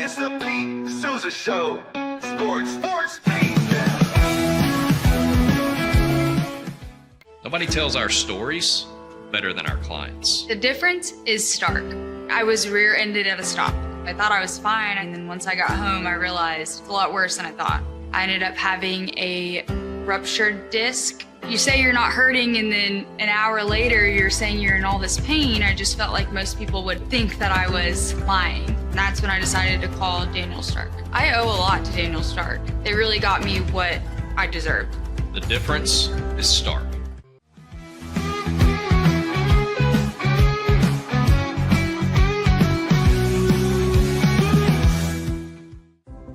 It's the Pete Sousa Show. Sports, Pete. Nobody tells our stories better than our clients. The difference is stark. I was rear-ended at a stop. I thought I was fine, and then once I got home, I realized it's a lot worse than I thought. I ended up having a ruptured disc. You say you're not hurting, and then an hour later, you're saying you're in all this pain. I just felt like most people would think that I was lying. And that's when I decided to call Daniel Stark. I owe a lot to Daniel Stark. They really got me what I deserved. The difference is stark.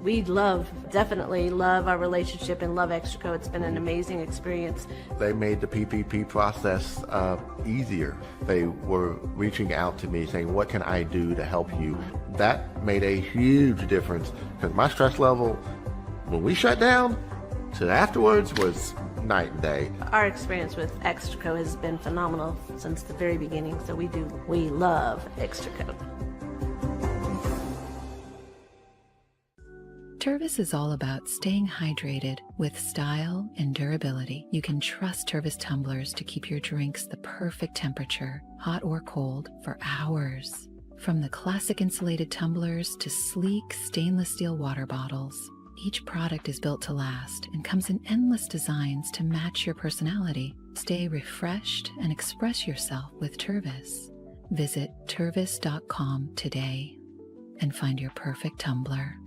We definitely love our relationship and love Extraco. It's been an amazing experience. They made the PPP process easier. They were reaching out to me saying, what can I do to help you? That made a huge difference because my stress level when we shut down to afterwards was night and day. Our experience with Extraco has been phenomenal since the very beginning, so we love Extraco. Tervis is all about staying hydrated with style and durability. You can trust Tervis tumblers to keep your drinks the perfect temperature, hot or cold, for hours. From the classic insulated tumblers to sleek stainless steel water bottles, each product is built to last and comes in endless designs to match your personality. Stay refreshed and express yourself with Tervis. Visit tervis.com today and find your perfect tumbler.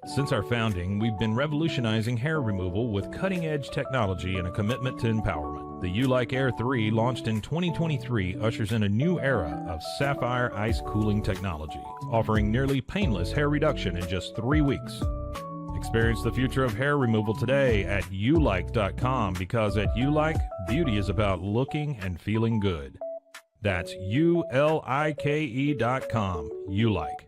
Since our founding, we've been revolutionizing hair removal with cutting-edge technology and a commitment to empowerment. The U-Like Air 3, launched in 2023, ushers in a new era of sapphire ice cooling technology, offering nearly painless hair reduction in just 3 weeks. Experience the future of hair removal today at ulike.com, because at Ulike, beauty is about looking and feeling good. That's ulike.com. Ulike.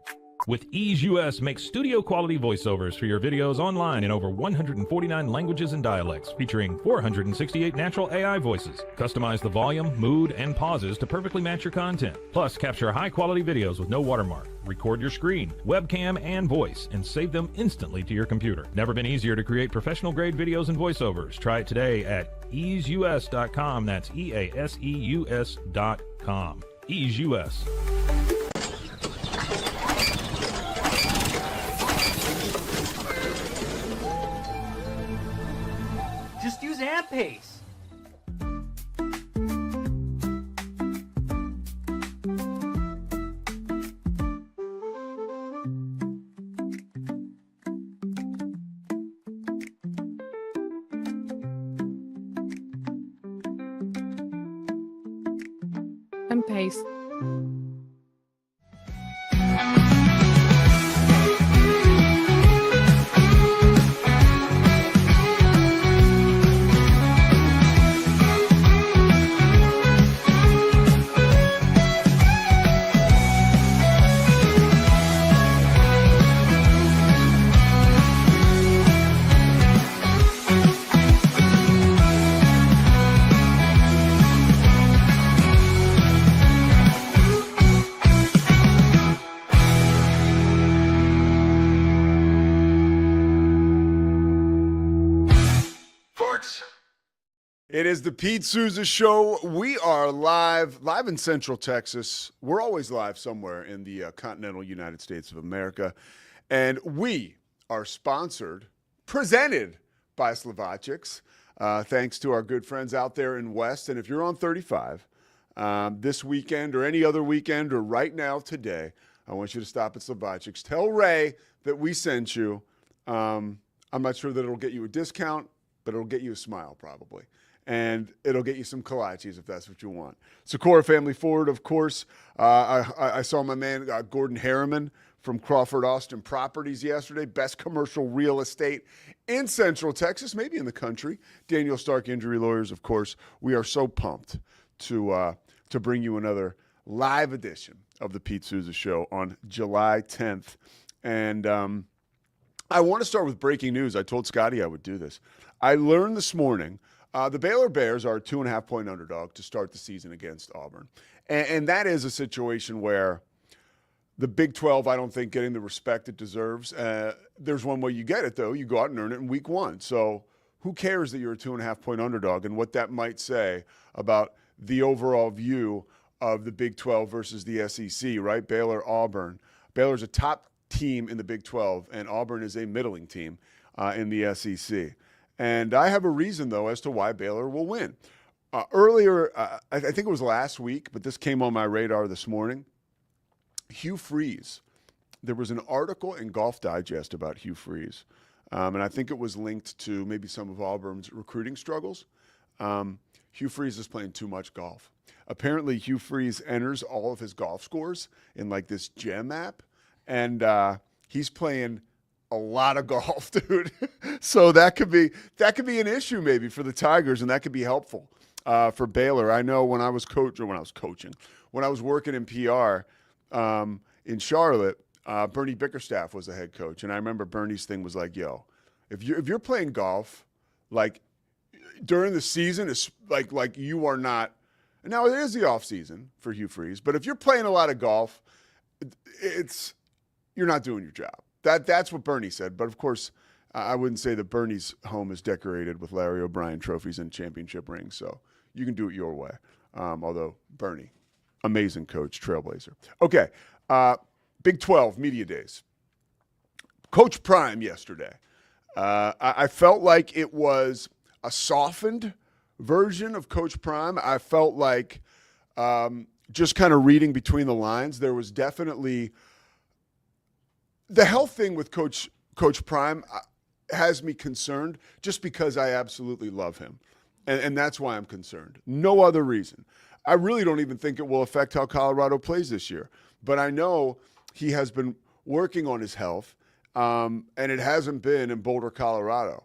With Ease US, make studio quality voiceovers for your videos online in over 149 languages and dialects, featuring 468 natural AI voices. Customize the volume, mood, and pauses to perfectly match your content. Plus, capture high quality videos with no watermark. Record your screen, webcam, and voice, and save them instantly to your computer. Never been easier to create professional grade videos and voiceovers. Try it today at easeus.com. That's EASEUS.com. Ease US. Just use AMP-Pace. AMP-Pace. It is the Pete Sousa Show. We are live in Central Texas. We're always live somewhere in the continental United States of America. And we are presented by Slovacics, thanks to our good friends out there in West. And if you're on 35 this weekend or any other weekend or right now today, I want you to stop at Slovacics. Tell Ray that we sent you. I'm not sure that it'll get you a discount, but it'll get you a smile probably. And it'll get you some kolaches if that's what you want. Socorro Family Ford, of course. I saw my man Gordon Harriman from Crawford Austin Properties yesterday. Best commercial real estate in Central Texas, maybe in the country. Daniel Stark Injury Lawyers, of course. We are so pumped to bring you another live edition of the Pete Sousa Show on July 10th. And I want to start with breaking news. I told Scotty I would do this. I learned this morning The Baylor Bears are a 2.5-point underdog to start the season against Auburn. And that is a situation where the Big 12, I don't think, getting the respect it deserves. There's one way you get it, though. You go out and earn it in week one. So who cares that you're a 2.5-point underdog and what that might say about the overall view of the Big 12 versus the SEC, right? Baylor, Auburn. Baylor's a top team in the Big 12, and Auburn is a middling team in the SEC. And I have a reason, though, as to why Baylor will win. Earlier, I think it was last week, but this came on my radar this morning. Hugh Freeze. There was an article in Golf Digest about Hugh Freeze, and I think it was linked to maybe some of Auburn's recruiting struggles. Hugh Freeze is playing too much golf. Apparently, Hugh Freeze enters all of his golf scores in like this gem app, and he's playing a lot of golf, dude. So that could be an issue maybe for the Tigers, and that could be helpful for Baylor. I know when I was working in PR in Charlotte, Bernie Bickerstaff was the head coach, and I remember Bernie's thing was like, "Yo, if you're playing golf, like during the season, it's like you are not." Now it is the off season for Hugh Freeze, but if you're playing a lot of golf, you're not doing your job. That's what Bernie said. But of course, I wouldn't say that Bernie's home is decorated with Larry O'Brien trophies and championship rings, so you can do it your way. Although Bernie, amazing coach, trailblazer. Okay, Big 12 Media Days. Coach Prime yesterday. I felt like it was a softened version of Coach Prime. I felt like just kind of reading between the lines, there was definitely the health thing with Coach Prime has me concerned just because I absolutely love him. And that's why I'm concerned. No other reason. I really don't even think it will affect how Colorado plays this year. But I know he has been working on his health, and it hasn't been in Boulder, Colorado.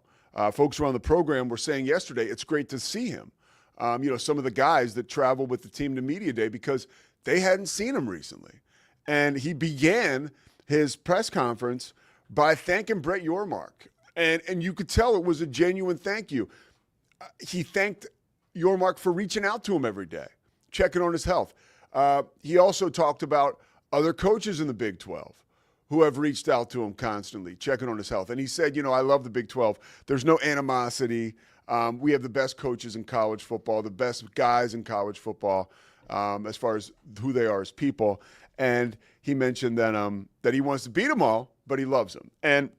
Folks around the program were saying yesterday it's great to see him. Some of the guys that traveled with the team to Media Day because they hadn't seen him recently. And he began his press conference by thanking Brett Yormark. And you could tell it was a genuine thank you. He thanked Yormark for reaching out to him every day, checking on his health. He also talked about other coaches in the Big 12 who have reached out to him constantly, checking on his health. And he said, I love the Big 12. There's no animosity. We have the best coaches in college football, the best guys in college football as far as who they are as people. And he mentioned that he wants to beat them all, but he loves them. And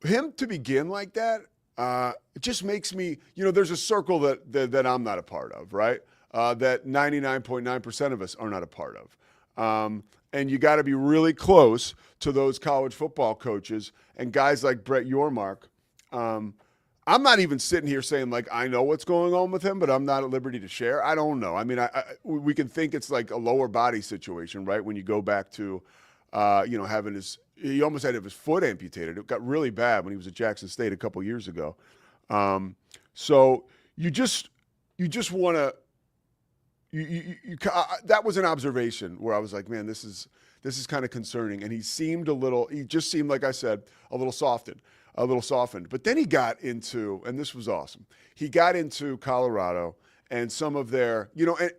him to begin like that, it just makes me, there's a circle that I'm not a part of, right? That 99.9% of us are not a part of. And you got to be really close to those college football coaches and guys like Brett Yormark. I'm not even sitting here saying, like, I know what's going on with him, but I'm not at liberty to share. I don't know. I mean, we can think it's like a lower body situation, right? When you go back to, having he almost had his foot amputated. It got really bad when he was at Jackson State a couple years ago. So you just want to, that was an observation where I was like, man, this is kind of concerning. And he just seemed, like I said, a little softened. But then he got into, and this was awesome, he got into Colorado and some of their,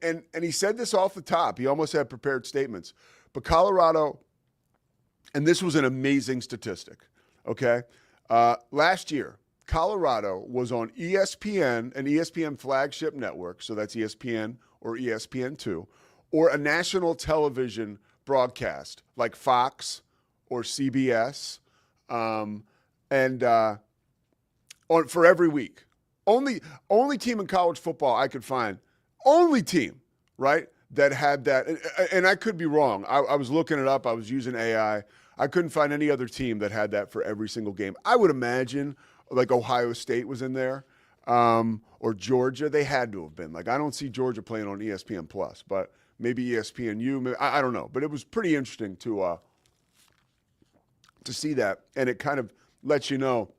and he said this off the top. He almost had prepared statements. But Colorado, and this was an amazing statistic, okay? Last year, Colorado was on ESPN, an ESPN flagship network, so that's ESPN or ESPN2, or a national television broadcast like Fox or CBS, for every week. Only team in college football I could find, only team, right, that had that. And I could be wrong. I was looking it up. I was using AI. I couldn't find any other team that had that for every single game. I would imagine like Ohio State was in there, or Georgia. They had to have been. Like, I don't see Georgia playing on ESPN Plus, but maybe ESPNU. I don't know. But it was pretty interesting to see that, and it kind of lets you know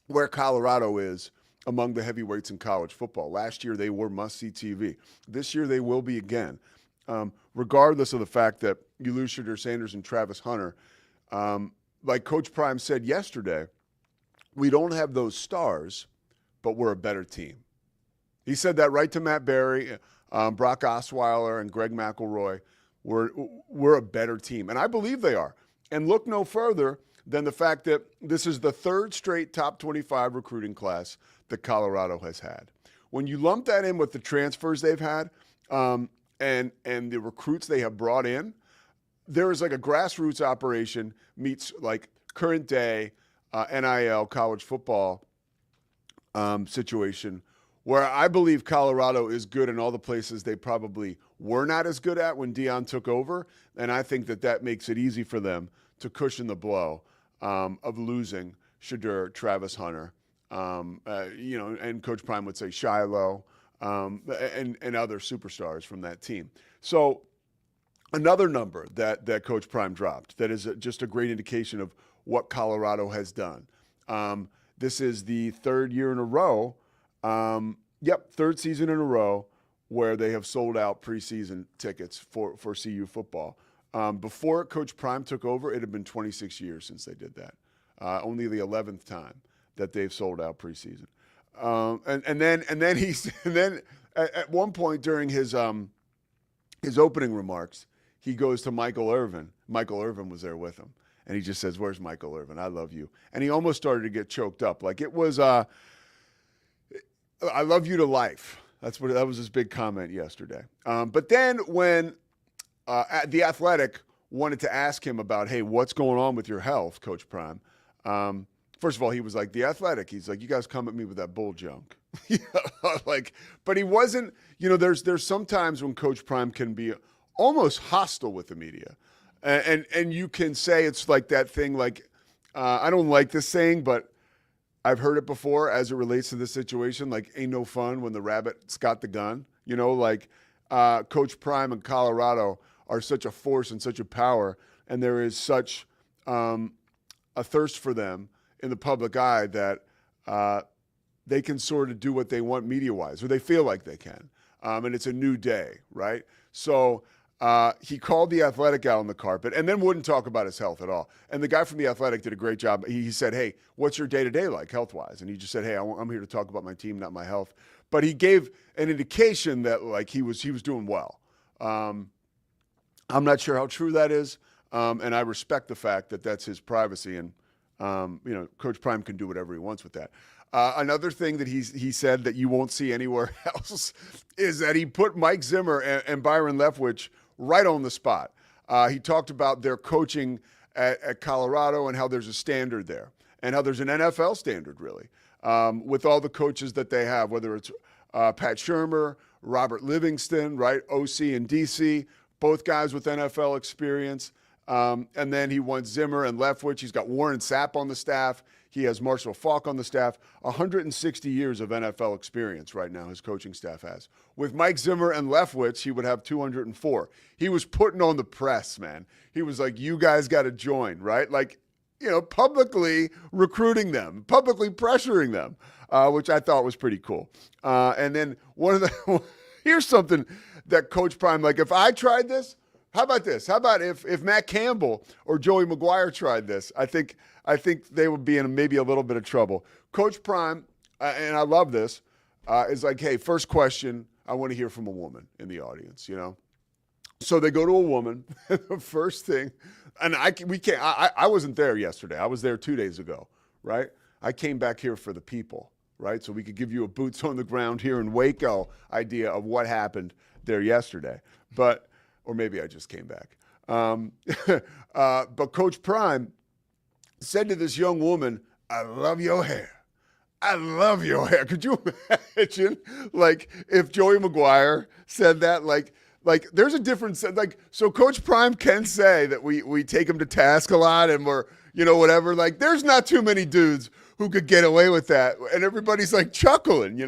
where Colorado is among the heavyweights in college football. Last year, they were must-see TV. This year, they will be again. Regardless of the fact that you lose Shedeur Sanders and Travis Hunter, like Coach Prime said yesterday, we don't have those stars, but we're a better team. He said that right to Matt Berry, Brock Osweiler, and Greg McElroy. We're a better team, and I believe they are. And look no further than the fact that this is the third straight top 25 recruiting class that Colorado has had. When you lump that in with the transfers they've had and the recruits they have brought in, there is like a grassroots operation meets like current day NIL college football situation where I believe Colorado is good in all the places they probably were not as good at when Deion took over. And I think that makes it easy for them to cushion the blow of losing Shadur, Travis Hunter, and Coach Prime would say Shiloh, and other superstars from that team. So another number that Coach Prime dropped that is just a great indication of what Colorado has done. This is the third year in a row, third season in a row where they have sold out preseason tickets for CU football. Before Coach Prime took over, it had been 26 years since they did that. Only the 11th time that they've sold out preseason. And then at one point during his opening remarks, he goes to Michael Irvin. Michael Irvin was there with him. And he just says, "Where's Michael Irvin? I love you." And he almost started to get choked up. Like it was, "I love you to life." That was his big comment yesterday. But then when The Athletic wanted to ask him about, "Hey, what's going on with your health, Coach Prime?" First of all, he was like, "The Athletic." He's like, "You guys come at me with that bull junk." But he wasn't. There's sometimes when Coach Prime can be almost hostile with the media. And you can say it's like that thing, like, I don't like this saying, but I've heard it before as it relates to this situation, like, ain't no fun when the rabbit's got the gun. Coach Prime and Colorado are such a force and such a power, and there is such a thirst for them in the public eye that they can sort of do what they want media-wise, or they feel like they can. And it's a new day, right? So he called The Athletic out on the carpet and then wouldn't talk about his health at all. And the guy from The Athletic did a great job. He said, "Hey, what's your day-to-day like health-wise?" And he just said, "Hey, I'm here to talk about my team, not my health." But he gave an indication that like he was doing well. I'm not sure how true that is, and I respect the fact that that's his privacy. And Coach Prime can do whatever he wants with that. Another thing that he said that you won't see anywhere else is that he put Mike Zimmer and Byron Leftwich right on the spot. He talked about their coaching at Colorado and how there's a standard there and how there's an NFL standard, really, with all the coaches that they have, whether it's Pat Shurmur, Robert Livingston, right, OC and DC, both guys with NFL experience. And then he wants Zimmer and Leftwich. He's got Warren Sapp on the staff. He has Marshall Faulk on the staff. 160 years of NFL experience right now his coaching staff has. With Mike Zimmer and Leftwich, he would have 204. He was putting on the press, man. He was like, "You guys got to join," right? Like, publicly recruiting them, publicly pressuring them, which I thought was pretty cool. And then here's something that Coach Prime, like, if I tried this, how about this? How about if Matt Campbell or Joey McGuire tried this? I think they would be in maybe a little bit of trouble. Coach Prime, and I love this, is like, "Hey, first question, I want to hear from a woman in the audience." So they go to a woman. The first thing, and I wasn't there yesterday. I was there 2 days ago, right? I came back here for the people, right? So we could give you a boots on the ground here in Waco idea of what happened there yesterday. Or maybe I just came back. But Coach Prime said to this young woman, "I love your hair. I love your hair." Could you imagine, like, if Joey McGuire said that? Like there's a difference. Like, so Coach Prime can say that we take him to task a lot and we're, whatever. Like, there's not too many dudes who could get away with that. And everybody's like chuckling,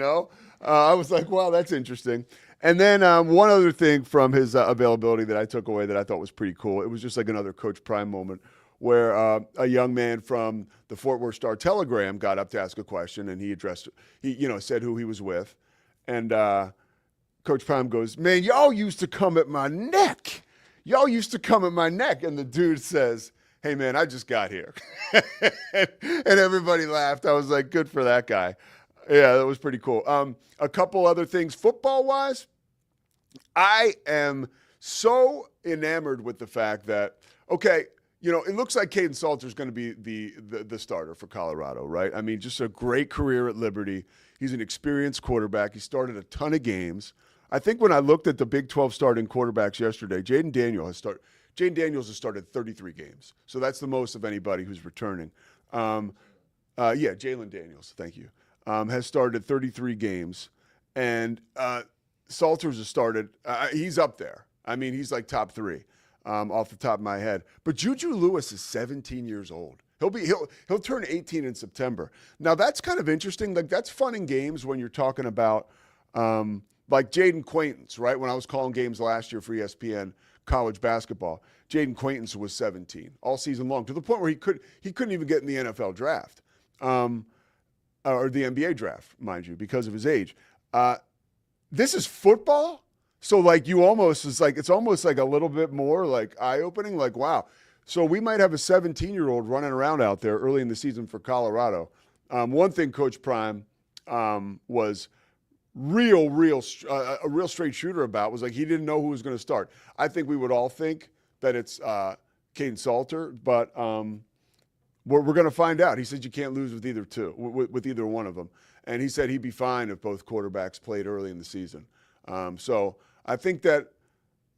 I was like, wow, that's interesting. And then one other thing from his availability that I took away that I thought was pretty cool. It was just like another Coach Prime moment where a young man from the Fort Worth Star-Telegram got up to ask a question, and he said who he was with. And Coach Prime goes, "Man, y'all used to come at my neck. Y'all used to come at my neck." And the dude says, hey, man, I just got here. And everybody laughed. I was like, good for that guy. Yeah, that was pretty cool. A couple other things football-wise. I am so enamored with the fact that, okay, it looks like Caden Salter is going to be the starter for Colorado, right? I mean, just a great career at Liberty. He's an experienced quarterback. He started a ton of games. I think when I looked at the Big 12 starting quarterbacks yesterday, Jaden Daniels has started 33 games. So that's the most of anybody who's returning. Jalen Daniels, thank you, has started 33 games. And Salters has started, he's up there. I mean, he's like top 3 off the top of my head. But Juju Lewis is 17 years old. He'll turn 18 in September. Now, that's kind of interesting. Like, that's fun in games when you're talking about like Jaden Quaintance, right? When I was calling games last year for ESPN college basketball, Jaden Quaintance was 17 all season long, to the point where he couldn't even get in the NFL draft or the NBA draft, mind you, because of his age. This is football. So like it's almost like a little bit more like eye-opening, like, wow. So we might have a 17-year-old running around out there early in the season for Colorado. One thing Coach Prime was a real straight shooter about was like he didn't know who was going to start. I think we would all think that it's Caden Salter, but we're going to find out. He said you can't lose with either one of them. And he said he'd be fine if both quarterbacks played early in the season. So I think that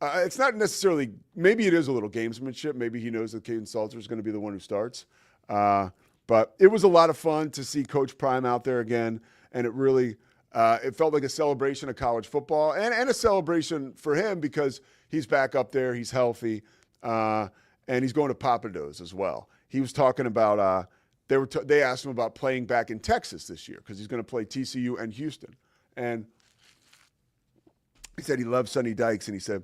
it's not necessarily – maybe it is a little gamesmanship. Maybe he knows that Caden Salter is going to be the one who starts. But it was a lot of fun to see Coach Prime out there again, and it really it felt like a celebration of college football and a celebration for him because he's back up there, he's healthy, and he's going to Papados as well. He was talking about they asked him about playing back in Texas this year because he's going to play TCU and Houston. And he said he loves Sonny Dykes, and he said,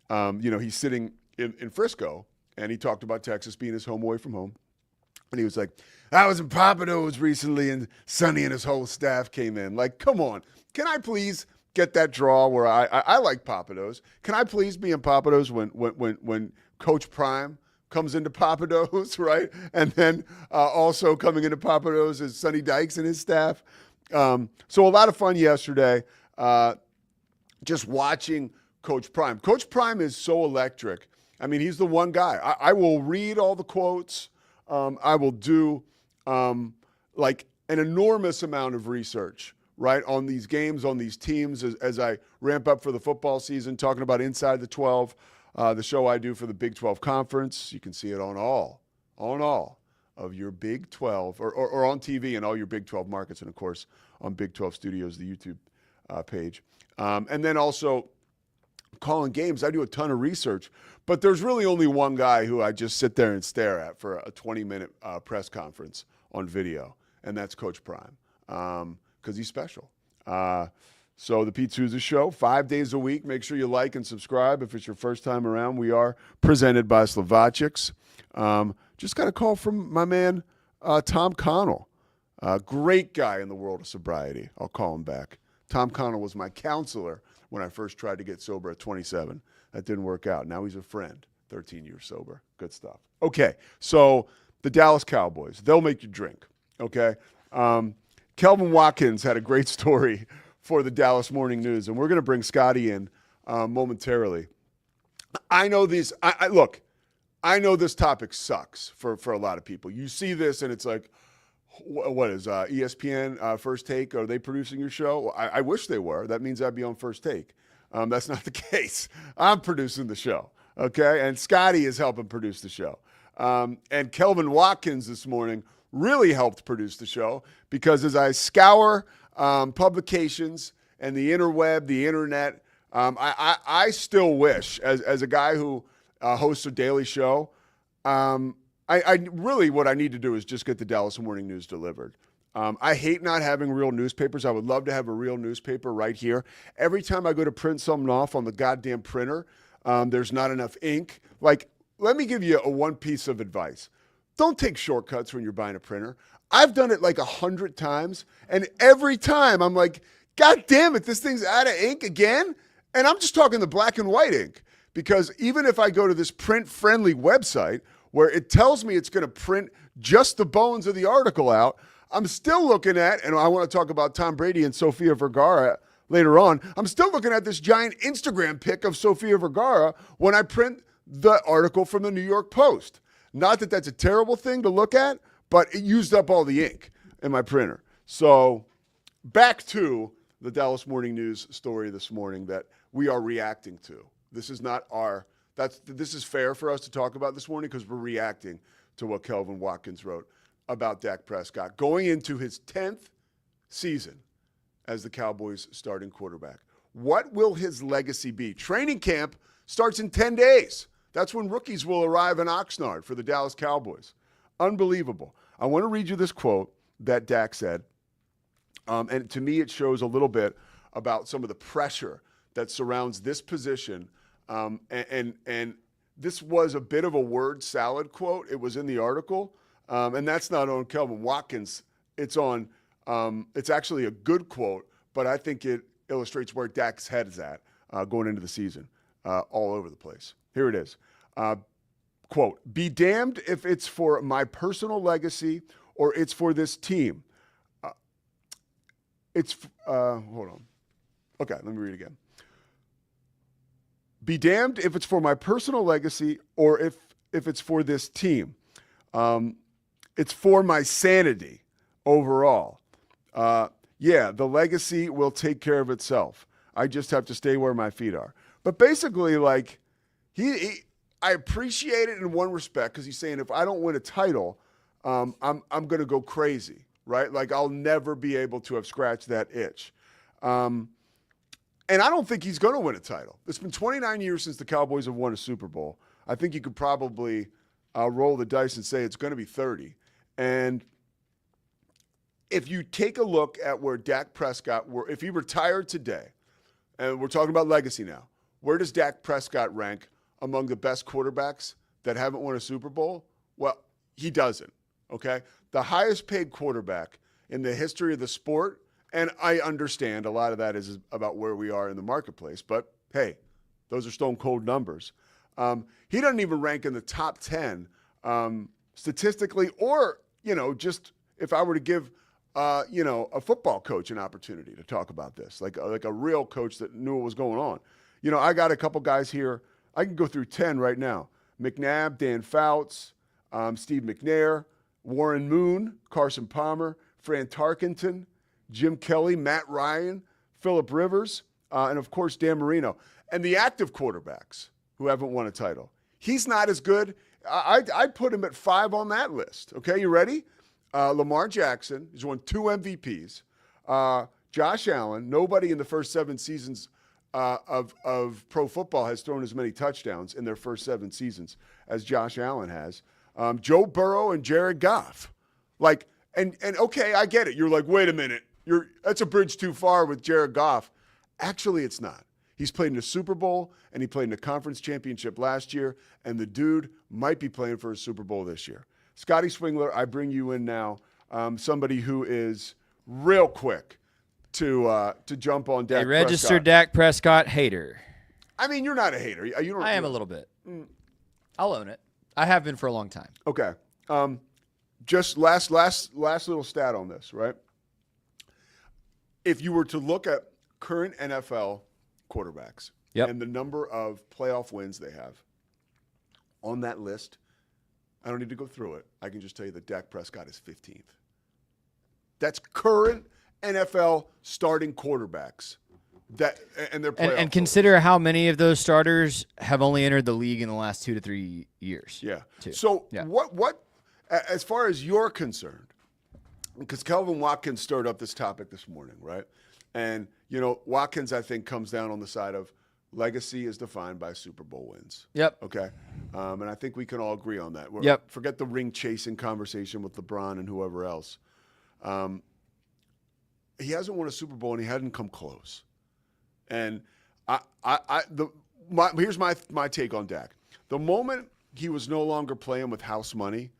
he's sitting in Frisco, and he talked about Texas being his home away from home. And he was like, I was in Papados recently, and Sonny and his whole staff came in. Like, come on. Can I please get that draw where I like Papados? Can I please be in Papados when Coach Prime comes into Papados, right? And then also coming into Papados is Sonny Dykes and his staff. So a lot of fun yesterday. Just watching Coach Prime. Coach Prime is so electric. I mean, he's the one guy. I will read all the quotes. I will do like an enormous amount of research, right, on these games, on these teams as I ramp up for the football season, talking about Inside the 12, the show I do for the Big 12 Conference. You can see it on all of your Big 12 or on TV and all your Big 12 markets, and, of course, on Big 12 Studios, the YouTube page. And then also calling games. I do a ton of research, but there's really only one guy who I just sit there and stare at for a 20-minute press conference on video, and that's Coach Prime because he's special. So the Pete Sousa Show, 5 days a week. Make sure you like and subscribe if it's your first time around. We are presented by Slovacics. Just got a call from my man Tom Connell, great guy in the world of sobriety. I'll call him back. Tom Connell was my counselor when I first tried to get sober at 27. That didn't work out. Now he's a friend, 13 years sober. Good stuff. Okay, so the Dallas Cowboys, they'll make you drink, okay? Kelvin Watkins had a great story for the Dallas Morning News, and we're going to bring Scotty in momentarily. I know these – look, I know this topic sucks for a lot of people. You see this, and it's like, what is ESPN First Take? Are they producing your show? I wish they were. That means I'd be on First Take. That's not the case. I'm producing the show, okay? And Scotty is helping produce the show. And Kelvin Watkins this morning really helped produce the show because as I scour publications and the interweb, the internet, I still wish, as a guy who hosts a daily show, I really what I need to do is just get the Dallas Morning News delivered. I hate not having real newspapers. I would love to have a real newspaper right here. Every time I go to print something off on the goddamn printer, there's not enough ink. Like, let me give you one piece of advice. Don't take shortcuts when you're buying a printer. I've done it like 100 times, and every time I'm like, God damn it, this thing's out of ink again? And I'm just talking the black and white ink, because even if I go to this print-friendly website, where it tells me it's going to print just the bones of the article out. I'm still looking at, and I want to talk about Tom Brady and Sofia Vergara later on. I'm still looking at this giant Instagram pic of Sofia Vergara when I print the article from the New York Post. Not that that's a terrible thing to look at, but it used up all the ink in my printer. So back to the Dallas Morning News story this morning that we are reacting to. This is not this is fair for us to talk about this morning because we're reacting to what Kelvin Watkins wrote about Dak Prescott going into his 10th season as the Cowboys' starting quarterback. What will his legacy be? Training camp starts in 10 days. That's when rookies will arrive in Oxnard for the Dallas Cowboys. Unbelievable. I want to read you this quote that Dak said. And to me, it shows a little bit about some of the pressure that surrounds this position. And this was a bit of a word salad quote. It was in the article. And that's not on Kelvin Watkins. It's actually a good quote, but I think it illustrates where Dak's head is at going into the season, all over the place. Here it is. Quote, "Be damned if it's for my personal legacy or it's for this team." Hold on. Okay, let me read it again. "Be damned if it's for my personal legacy or if it's for this team. It's for my sanity overall. Yeah, the legacy will take care of itself. I just have to stay where my feet are." But basically, like, I appreciate it in one respect because he's saying if I don't win a title, I'm going to go crazy, right? Like I'll never be able to have scratched that itch. And I don't think he's going to win a title. It's been 29 years since the Cowboys have won a Super Bowl. I think you could probably roll the dice and say it's going to be 30. And if you take a look at where Dak Prescott if he retired today, and we're talking about legacy now, where does Dak Prescott rank among the best quarterbacks that haven't won a Super Bowl? Well, he doesn't, okay? The highest paid quarterback in the history of the sport, and I understand a lot of that is about where we are in the marketplace, but hey, those are stone cold numbers. He doesn't even rank in the top 10 statistically, or, just if I were to give, a football coach an opportunity to talk about this, like a real coach that knew what was going on. I got a couple guys here. I can go through 10 right now. McNabb, Dan Fouts, Steve McNair, Warren Moon, Carson Palmer, Fran Tarkenton, Jim Kelly, Matt Ryan, Phillip Rivers, and, of course, Dan Marino. And the active quarterbacks who haven't won a title. He's not as good. I'd put him at 5 on that list. Okay, you ready? Lamar Jackson has won 2 MVPs. Josh Allen, nobody in the first 7 seasons of pro football has thrown as many touchdowns in their first 7 seasons as Josh Allen has. Joe Burrow and Jared Goff. Like, and okay, I get it. You're like, wait a minute. That's a bridge too far with Jared Goff. Actually, it's not. He's played in a Super Bowl, and he played in a conference championship last year, and the dude might be playing for a Super Bowl this year. Scotty Swingler, I bring you in now. Somebody who is real quick to jump on Dak Prescott. A registered Dak Prescott hater. I mean, you're not a hater. I am a little bit. I'll own it. I have been for a long time. Okay. Just last little stat on this, right? If you were to look at current NFL quarterbacks and the number of playoff wins they have on that list, I don't need to go through it. I can just tell you that Dak Prescott is 15th. That's current NFL starting quarterbacks. And their playoff and consider how many of those starters have only entered the league in the last 2 to 3 years. Yeah. Too. So what as far as you're concerned, because Kelvin Watkins stirred up this topic this morning, right? And, Watkins, I think, comes down on the side of legacy is defined by Super Bowl wins. Yep. Okay. And I think we can all agree on that. Yep. Forget the ring chasing conversation with LeBron and whoever else. He hasn't won a Super Bowl and he hadn't come close. And here's my take on Dak. The moment he was no longer playing with house money,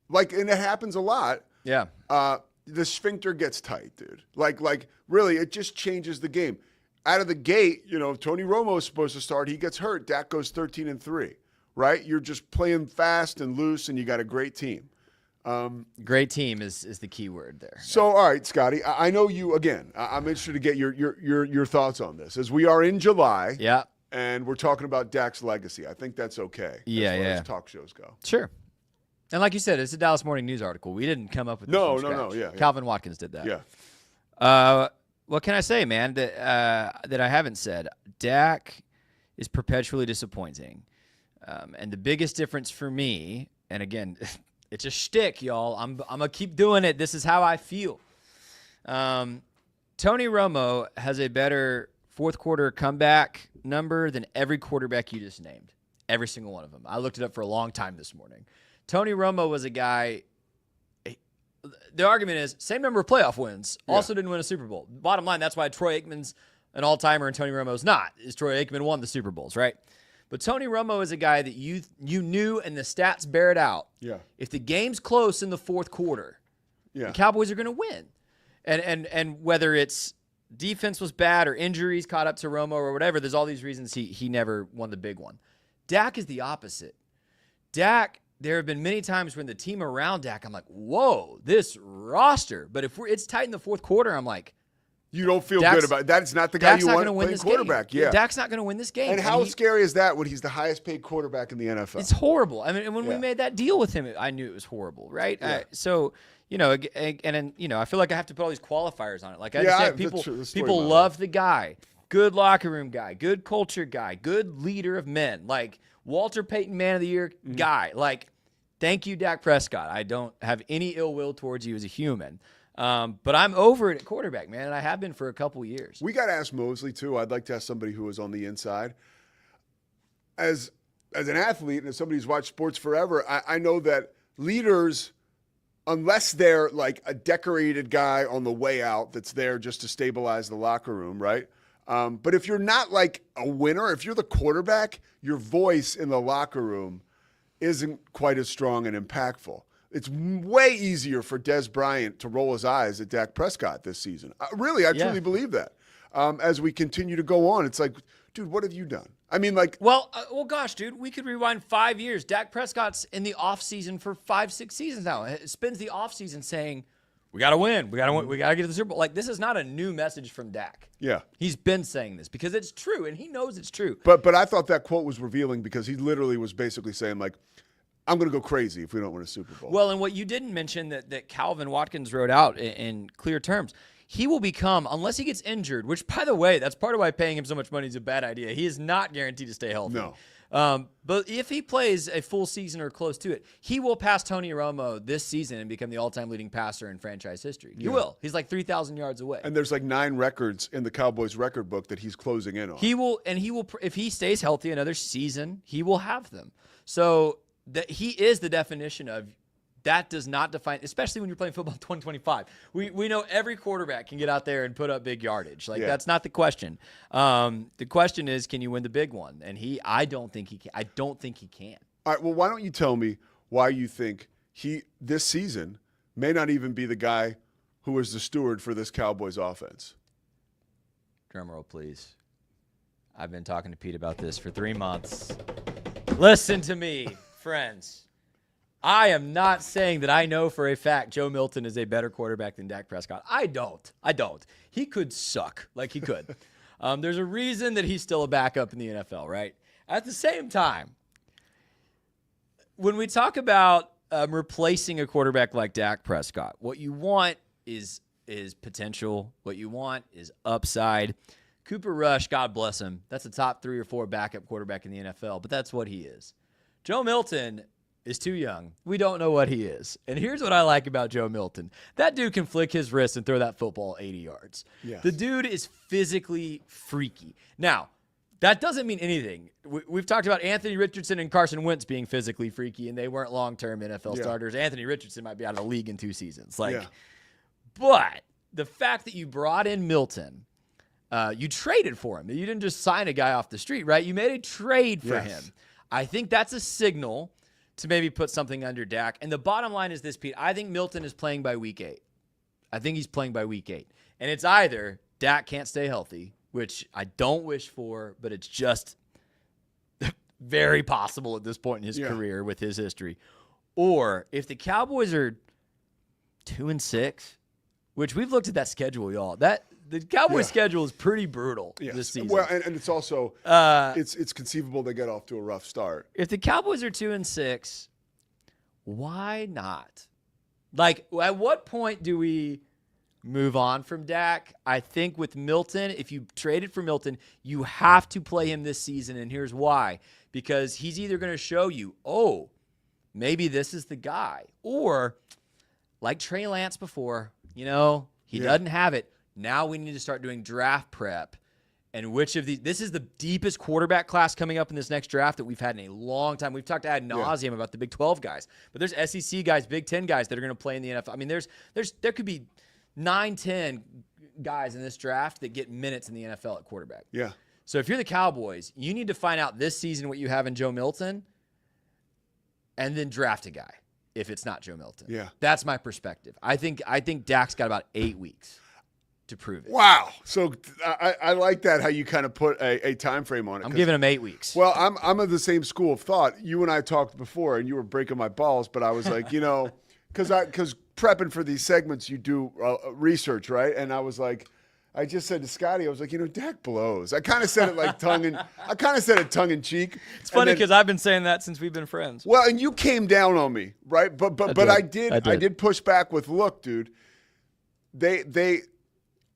and it happens a lot. Yeah. The sphincter gets tight, dude. Like really, it just changes the game. Out of the gate, Tony Romo is supposed to start. He gets hurt. Dak goes 13-3. right? You're just playing fast and loose, and you got a great team. Great team is the key word there. So, all right, Scotty, I know you, again, I'm interested to get your thoughts on this. As we are in July, Yeah. and we're talking about Dak's legacy, I think that's okay Yeah, as far yeah. as talk shows go. Sure. And like you said, it's a Dallas Morning News article. We didn't come up with this No, from no, scratch. yeah. Calvin Watkins did that. Yeah. What can I say, man, that I haven't said? Dak is perpetually disappointing. And the biggest difference for me, and again, it's a shtick, y'all. I'm going to keep doing it. This is how I feel. Tony Romo has a better fourth quarter comeback number than every quarterback you just named. Every single one of them. I looked it up for a long time this morning. Tony Romo was a guy. The argument is same number of playoff wins. Also didn't win a Super Bowl. Bottom line, that's why Troy Aikman's an all-timer and Tony Romo's not. Is Troy Aikman won the Super Bowls, right? But Tony Romo is a guy that you knew, and the stats bear it out. Yeah. If the game's close in the fourth quarter, the Cowboys are going to win. And whether it's defense was bad or injuries caught up to Romo or whatever, there's all these reasons he never won the big one. Dak is the opposite. Dak, there have been many times when the team around Dak, I'm like, whoa, this roster. But if it's tight in the fourth quarter, I'm like, you don't feel Dak's, good about it. That's not the guy Dak's you not want gonna to win play this quarterback. Game. Yeah. Dak's not going to win this game. And how scary is that when he's the highest paid quarterback in the NFL? It's horrible. I mean, when we made that deal with him, I knew it was horrible, right? Yeah. So, I feel like I have to put all these qualifiers on it. Like I understand people matters. love the guy, good locker room guy, good culture guy, good leader of men, like Walter Payton Man of the Year guy. Like, thank you, Dak Prescott. I don't have any ill will towards you as a human. But I'm over it at quarterback, man, and I have been for a couple years. We got to ask Mosley, too. I'd like to ask somebody who is on the inside. As an athlete and as somebody who's watched sports forever, I know that leaders, unless they're like a decorated guy on the way out that's there just to stabilize the locker room, right? But if you're not like a winner, if you're the quarterback, your voice in the locker room isn't quite as strong and impactful. It's way easier for Des Bryant to roll his eyes at Dak Prescott this season. I truly believe that. As we continue to go on, it's like, dude, what have you done? I mean, like, well, gosh, dude, we could rewind 5 years. Dak Prescott's in the offseason for 5-6 seasons now. It spends the offseason saying, we got to win. We got to win. We got to get to the Super Bowl. Like, this is not a new message from Dak. Yeah. He's been saying this because it's true, and he knows it's true. But I thought that quote was revealing because he literally was basically saying, like, I'm going to go crazy if we don't win a Super Bowl. Well, and what you didn't mention that Calvin Watkins wrote out in clear terms, he will become, unless he gets injured, which, by the way, that's part of why paying him so much money is a bad idea. He is not guaranteed to stay healthy. No. But if he plays a full season or close to it, he will pass Tony Romo this season and become the all-time leading passer in franchise history. He will. He's like 3,000 yards away. And there's like 9 records in the Cowboys record book that he's closing in on. He will, if he stays healthy another season, he will have them. So that he is the definition of that does not define, especially when you're playing football in 2025. We know every quarterback can get out there and put up big yardage. Like, that's not the question. The question is, can you win the big one? And I don't think he can. I don't think he can. All right, well, why don't you tell me why you think he, this season, may not even be the guy who is the steward for this Cowboys offense? Drum roll, please. I've been talking to Pete about this for 3 months. Listen to me, friends. I am not saying that I know for a fact Joe Milton is a better quarterback than Dak Prescott. I don't. He could suck. Like, he could. There's a reason that he's still a backup in the NFL, right? At the same time, when we talk about replacing a quarterback like Dak Prescott, what you want is potential. What you want is upside. Cooper Rush, God bless him, that's a top 3 or 4 backup quarterback in the NFL, but that's what he is. Joe Milton is too young. We don't know what he is. And here's what I like about Joe Milton. That dude can flick his wrist and throw that football 80 yards. Yes. The dude is physically freaky. Now, that doesn't mean anything. We've talked about Anthony Richardson and Carson Wentz being physically freaky, and they weren't long-term NFL starters. Anthony Richardson might be out of the league in 2 seasons. But the fact that you brought in Milton, you traded for him. You didn't just sign a guy off the street, right? You made a trade for him. I think that's a signal to maybe put something under Dak. And the bottom line is this, Pete. I think Milton is playing by week 8. I think he's playing by week 8. And it's either Dak can't stay healthy, which I don't wish for, but it's just very possible at this point in his career with his history. Or if the Cowboys are 2-6, which we've looked at that schedule, y'all. The Cowboys' schedule is pretty brutal this season. Well, and it's also it's conceivable they get off to a rough start. If the Cowboys are 2-6, why not? Like, at what point do we move on from Dak? I think with Milton, if you traded for Milton, you have to play him this season, and here's why. Because he's either going to show you, oh, maybe this is the guy, or like Trey Lance before, he doesn't have it. Now we need to start doing draft prep. And which of these, this is the deepest quarterback class coming up in this next draft that we've had in a long time. We've talked ad nauseum about the Big 12 guys, but there's SEC guys, Big 10 guys that are going to play in the NFL. I mean, there could be 9-10 guys in this draft that get minutes in the NFL at quarterback. Yeah. So if you're the Cowboys, you need to find out this season what you have in Joe Milton and then draft a guy if it's not Joe Milton. Yeah. That's my perspective. I think Dak's got about 8 weeks to prove it. Wow. So I like that, how you kind of put a time frame on it. I'm giving him 8 weeks. Well, I'm of the same school of thought. You and I talked before, and you were breaking my balls, but I was like, because prepping for these segments, you do research, right? And I was like, I just said to Scotty, I was like, Dak blows. I kind of said it tongue in cheek. It's funny because I've been saying that since we've been friends. Well, and you came down on me, right? But I did push back with, look, dude,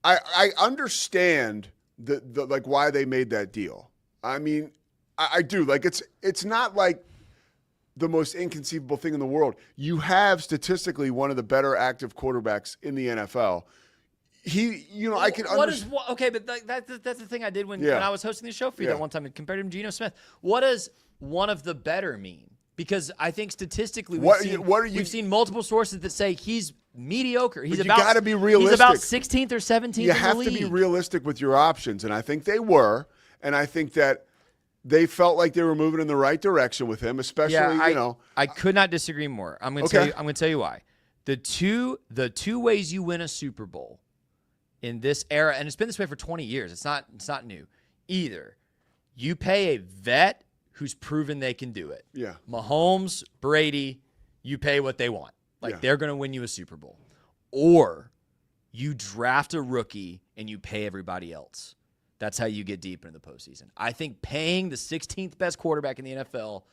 I understand the like why they made that deal. I mean, I do. Like it's not like the most inconceivable thing in the world. You have statistically one of the better active quarterbacks in the NFL. I can understand. Okay, but that's the thing I did when I was hosting the show for you that one time and compared him to Geno Smith. What does one of the better mean? Because I think statistically we've seen multiple sources that say he's mediocre. You got to be realistic. He's about 16th or 17th You have in the to league. be realistic with your options, and I think they were. And I think that they felt like they were moving in the right direction with him, especially, I could not disagree more. I'm going to tell you why. The two ways you win a Super Bowl in this era, and it's been this way for 20 years. It's not new. Either you pay a vet who's proven they can do it. Yeah. Mahomes, Brady, you pay what they want. They're going to win you a Super Bowl. Or you draft a rookie and you pay everybody else. That's how you get deep into the postseason. I think paying the 16th best quarterback in the NFL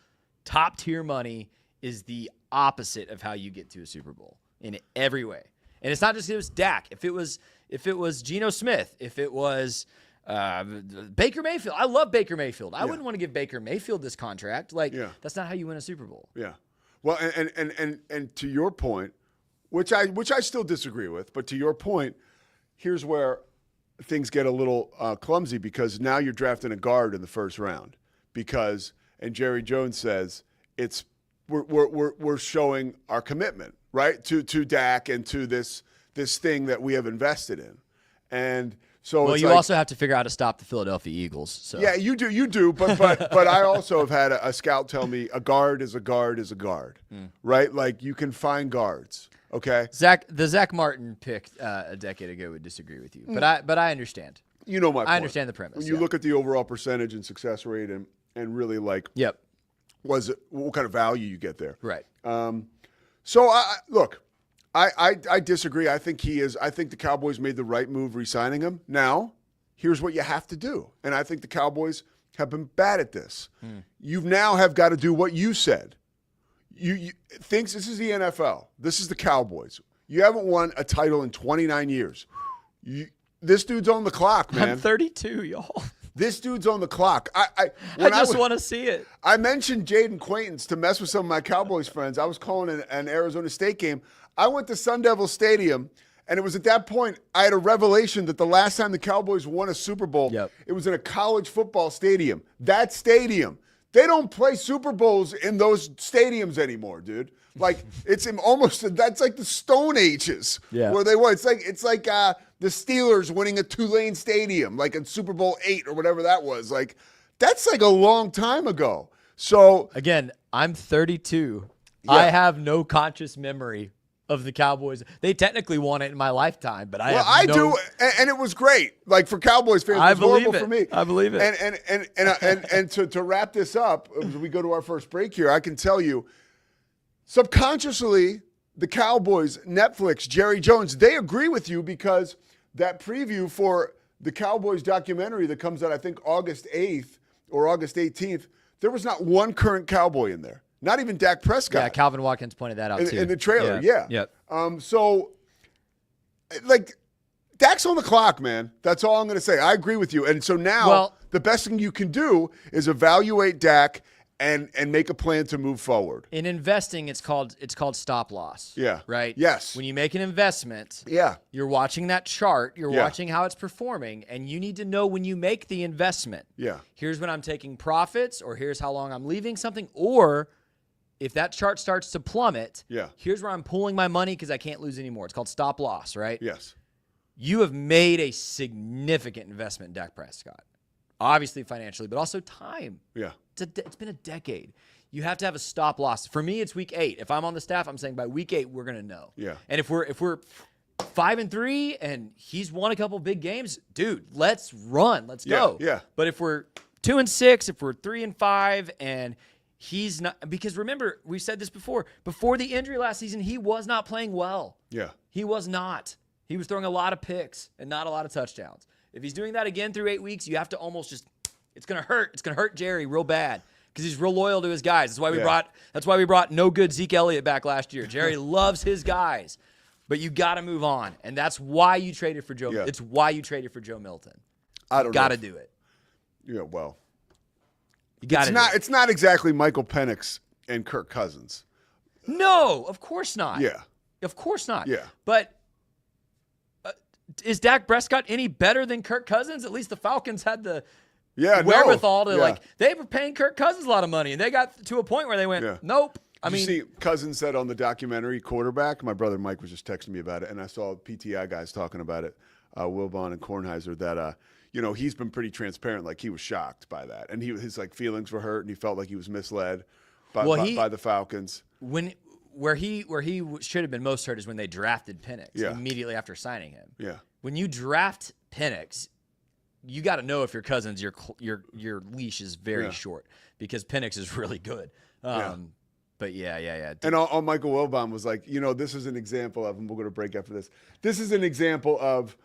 top tier money is the opposite of how you get to a Super Bowl in every way. And it's not just it was Dak. If it was Geno Smith, if it was Baker Mayfield. I love Baker Mayfield. I wouldn't want to give Baker Mayfield this contract. That's not how you win a Super Bowl. Yeah. Well, and to your point, which I still disagree with, but to your point, here's where things get a little clumsy, because now you're drafting a guard in the first round and Jerry Jones says we're showing our commitment, right, to Dak and to this thing that we have invested in. And so you also have to figure out how to stop the Philadelphia Eagles. So. Yeah, you do. But I also have had a scout tell me a guard is a guard is a guard, right? Like you can find guards. Okay. The Zach Martin pick a decade ago would disagree with you, but I understand. You know my point. I understand the premise. When you look at the overall percentage and success rate and really what kind of value you get there. Right. So I disagree. I think the Cowboys made the right move re-signing him. Now, here's what you have to do. And I think the Cowboys have been bad at this. You now have got to do what you said. You thinks this is the NFL. This is the Cowboys. You haven't won a title in 29 years. This dude's on the clock, man. I'm 32, y'all. This dude's on the clock. I just want to see it. I mentioned Jaden Quaintance to mess with some of my Cowboys friends. I was calling an Arizona State game. I went to Sun Devil Stadium, and it was at that point I had a revelation that the last time the Cowboys won a Super Bowl, it was in a college football stadium. That stadium. They don't play Super Bowls in those stadiums anymore, dude. Like that's like the Stone Ages where they were. It's like the Steelers winning a Tulane Stadium, like in Super Bowl VIII or whatever that was. Like that's like a long time ago. So again, I'm 32. Yeah. I have no conscious memory of the Cowboys. They technically won it in my lifetime, but I do, and it was great. Like for Cowboys fans, it was horrible for me. I believe it. And to wrap this up, as we go to our first break here, I can tell you, subconsciously, the Cowboys, Netflix, Jerry Jones, they agree with you because that preview for the Cowboys documentary that comes out, I think, August 8th or August 18th, there was not one current Cowboy in there. Not even Dak Prescott. Yeah, Calvin Watkins pointed that out too. In the trailer, yeah. Yep. So, like, Dak's on the clock, man. That's all I'm going to say. I agree with you. And so now the best thing you can do is evaluate Dak and make a plan to move forward. In investing, it's called stop loss. Yeah. Right? Yes. When you make an investment, you're watching that chart, you're watching how it's performing, and you need to know when you make the investment. Yeah. Here's when I'm taking profits, or here's how long I'm leaving something, or if that chart starts to plummet, here's where I'm pulling my money because I can't lose anymore. It's called stop loss, right? Yes. You have made a significant investment in Dak Prescott. Obviously financially, but also time. Yeah. It's been a decade. You have to have a stop loss. For me, it's week 8. If I'm on the staff, I'm saying by week 8, we're going to know. Yeah. And if we're 5-3 and he's won a couple big games, dude, let's run. Let's go. Yeah. But if we're 2-6, if we're 3-5 and he's not, because remember, we've said this before the injury last season, he was not playing well. Yeah. He was not. He was throwing a lot of picks and not a lot of touchdowns. If he's doing that again through 8 weeks, you have to almost just, it's going to hurt. It's going to hurt Jerry real bad because he's real loyal to his guys. That's why we brought no good Zeke Elliott back last year. Jerry loves his guys, but you got to move on. And that's why you traded for Joe. Yeah. It's why you traded for Joe Milton. I don't know. Got to do it. Yeah, well. You got to. It's not exactly Michael Penix and Kirk Cousins. No, of course not. Yeah. Of course not. Yeah. But is Dak Prescott any better than Kirk Cousins? At least the Falcons had the wherewithal to they were paying Kirk Cousins a lot of money, and they got to a point where they went, nope. Did you see Cousins said on the documentary quarterback? My brother Mike was just texting me about it, and I saw PTI guys talking about it, Wilbon and Kornheiser, that he's been pretty transparent. Like he was shocked by that, and his like feelings were hurt, and he felt like he was misled by the Falcons. Where he should have been most hurt is when they drafted Penix immediately after signing him. Yeah. When you draft Penix, you got to know if your Cousins, your leash is very short because Penix is really good. But yeah. And on Michael Wilbon was like, this is an example of, and we're going to break after this. This is an example of,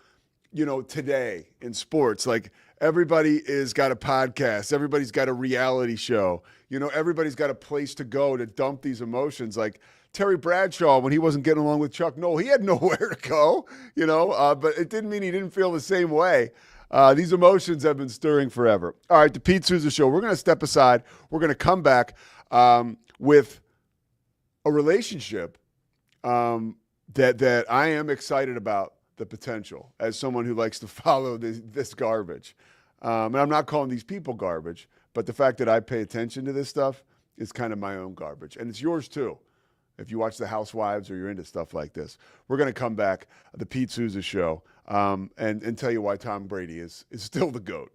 today in sports, like everybody is got a podcast, everybody's got a reality show, everybody's got a place to go to dump these emotions. Like Terry Bradshaw, when he wasn't getting along with Chuck Noll, he had nowhere to go, but it didn't mean he didn't feel the same way. These emotions have been stirring forever. All right, the Pete Sousa Show. We're going to step aside. We're going to come back with a relationship that I am excited about the potential as someone who likes to follow this garbage. And I'm not calling these people garbage, but the fact that I pay attention to this stuff is kind of my own garbage. And it's yours too, if you watch The Housewives or you're into stuff like this. We're going to come back, the Pete Sousa Show, and tell you why Tom Brady is still the GOAT.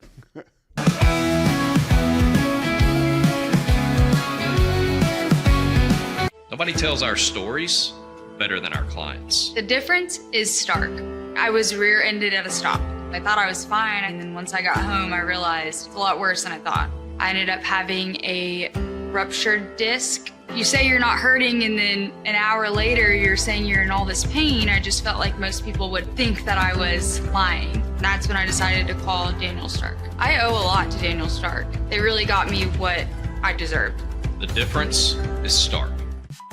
Nobody tells our stories better than our clients. The difference is stark. I was rear-ended at a stop. I thought I was fine, and then once I got home, I realized it's a lot worse than I thought. I ended up having a ruptured disc. You say you're not hurting, and then an hour later, you're saying you're in all this pain. I just felt like most people would think that I was lying. That's when I decided to call Daniel Stark. I owe a lot to Daniel Stark. They really got me what I deserved. The difference is stark.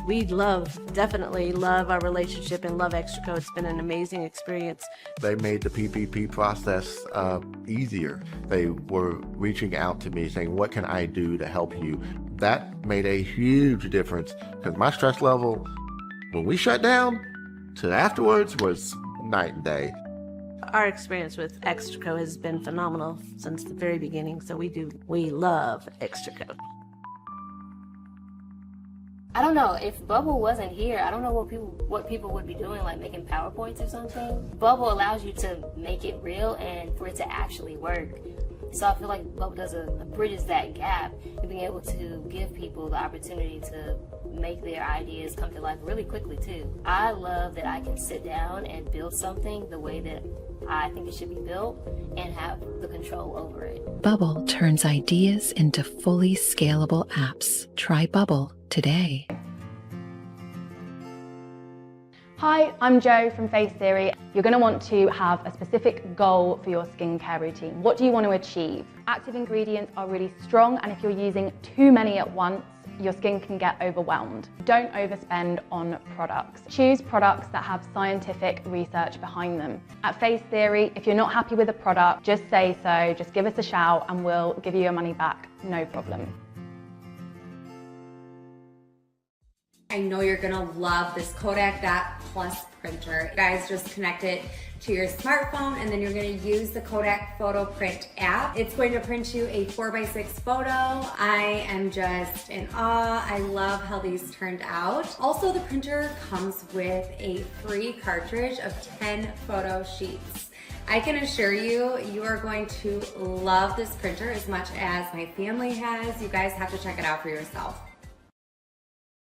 We definitely love our relationship and love Extraco. It's been an amazing experience. They made the PPP process easier. They were reaching out to me saying, what can I do to help you? That made a huge difference because my stress level, when we shut down to afterwards, was night and day. Our experience with Extraco has been phenomenal since the very beginning, so we love Extraco. I don't know, if Bubble wasn't here, I don't know what people would be doing, like making PowerPoints or something. Bubble allows you to make it real and for it to actually work. So I feel like Bubble bridges that gap and being able to give people the opportunity to make their ideas come to life really quickly too. I love that I can sit down and build something the way that I think it should be built and have the control over it. Bubble turns ideas into fully scalable apps. Try Bubble today. Hi, I'm Jo from Face Theory. You're going to want to have a specific goal for your skincare routine. What do you want to achieve? Active ingredients are really strong, and if you're using too many at once, your skin can get overwhelmed. Don't overspend on products. Choose products that have scientific research behind them. At Face Theory, if you're not happy with a product, just say so, just give us a shout and we'll give you your money back, no problem. I know you're gonna love this Kodak Dot Plus printer. You guys just connect it to your smartphone and then you're gonna use the Kodak Photo Print app. It's going to print you a 4x6 photo. I am just in awe. I love how these turned out. Also, the printer comes with a free cartridge of 10 photo sheets. I can assure you, you are going to love this printer as much as my family has. You guys have to check it out for yourself.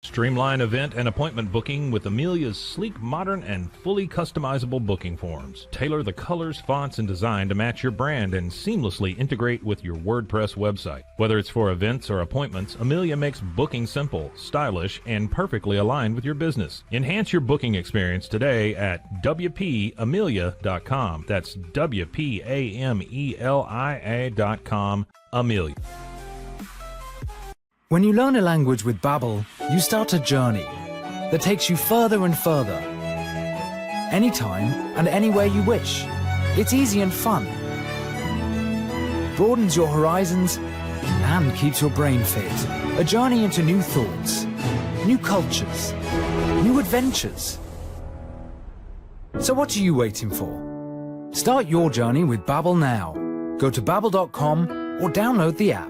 Streamline event and appointment booking with Amelia's sleek, modern, and fully customizable booking forms. Tailor the colors, fonts, and design to match your brand and seamlessly integrate with your WordPress website. Whether it's for events or appointments, Amelia makes booking simple, stylish, and perfectly aligned with your business. Enhance your booking experience today at WPAmelia.com. That's WPAMELIA.com. Amelia. When you learn a language with Babbel, you start a journey that takes you further and further. Anytime and anywhere you wish. It's easy and fun. Broadens your horizons and keeps your brain fit. A journey into new thoughts, new cultures, new adventures. So what are you waiting for? Start your journey with Babbel now. Go to babbel.com or download the app.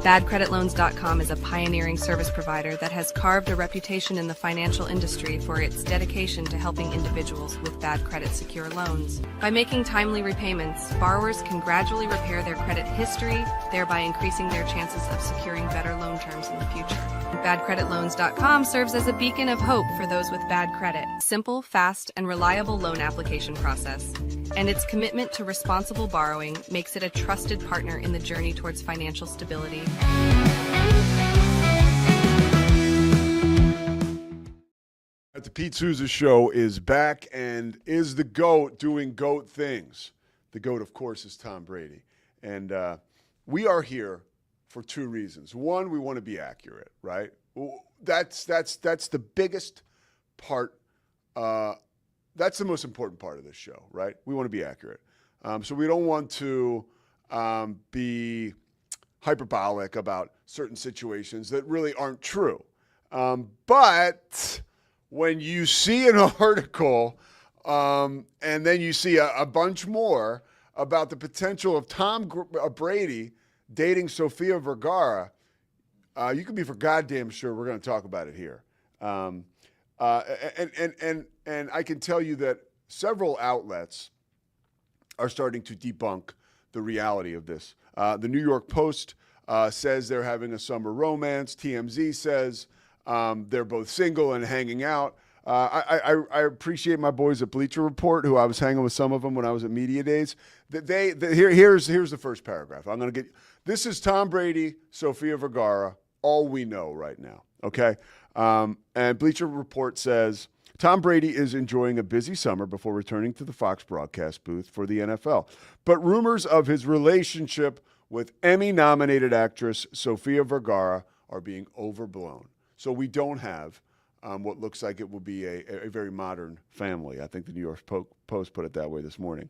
BadCreditLoans.com is a pioneering service provider that has carved a reputation in the financial industry for its dedication to helping individuals with bad credit secure loans. By making timely repayments, borrowers can gradually repair their credit history, thereby increasing their chances of securing better loan terms in the future. BadCreditLoans.com serves as a beacon of hope for those with bad credit. Simple, fast, and reliable loan application process. And its commitment to responsible borrowing makes it a trusted partner in the journey towards financial stability. At the Pete Sousa Show is back and is the GOAT doing GOAT things. The GOAT, of course, is Tom Brady. And we are here for two reasons. One, we want to be accurate, right? That's the biggest part. That's the most important part of this show, right? We want to be accurate. So we don't want to be hyperbolic about certain situations that really aren't true. But when you see an article and then you see a bunch more about the potential of Tom Brady dating Sofia Vergara, you can be for goddamn sure we're going to talk about it here. And I can tell you that several outlets are starting to debunk the reality of this. The New York Post says they're having a summer romance. TMZ says they're both single and hanging out. I appreciate my boys at Bleacher Report, who I was hanging with some of them when I was at Media Days. Here's the first paragraph. I'm going to get. This is Tom Brady, Sofia Vergara, all we know right now. Okay, and Bleacher Report says Tom Brady is enjoying a busy summer before returning to the Fox broadcast booth for the NFL. But rumors of his relationship with Emmy-nominated actress Sofia Vergara are being overblown. So we don't have what looks like it will be a very modern family. I think the New York Post put it that way this morning.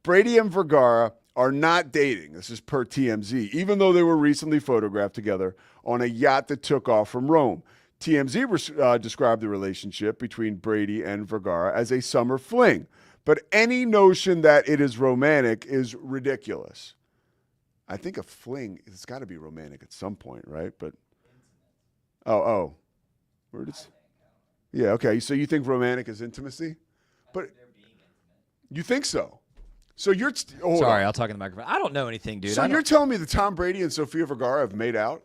Brady and Vergara are not dating. This is per TMZ, even though they were recently photographed together on a yacht that took off from Rome. TMZ described the relationship between Brady and Vergara as a summer fling, but any notion that it is romantic is ridiculous. I think a fling, it's got to be romantic at some point, right? But Oh. Where did? Yeah. Okay. So you think romantic is intimacy, but you think so? So you're sorry. I'll talk in the microphone. I don't know anything, dude. So you're telling me that Tom Brady and Sofia Vergara have made out?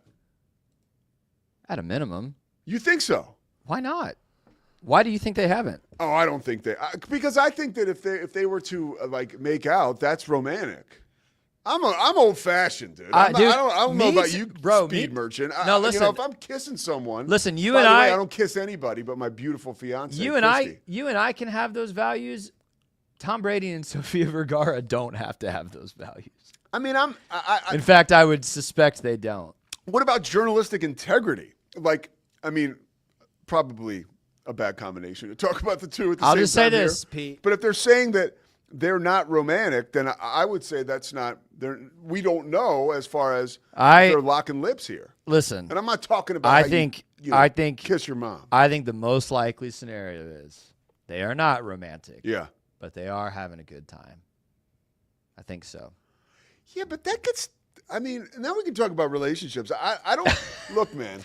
At a minimum. You think so? Why not? Why do you think they haven't? Oh, I don't think because I think that if they were to like make out, that's romantic. I'm old fashioned, dude. I don't know about you, bro. Speed merchant. No, listen. You know, if I'm kissing someone, listen. You by and the way, I don't kiss anybody but my beautiful fiance. You and I can have those values. Tom Brady and Sofia Vergara don't have to have those values. I mean, in fact, I would suspect they don't. What about journalistic integrity? Like, I mean, probably a bad combination to talk about the two at the same time. I'll just say this, here. Pete. But if they're saying that they're not romantic, then I would say that's not. We don't know as far as if they're locking lips here. Listen, and I'm not talking about. I think kiss your mom. I think the most likely scenario is they are not romantic. Yeah, but they are having a good time. I think so. Yeah, but that gets. I mean, now we can talk about relationships. I don't look, man.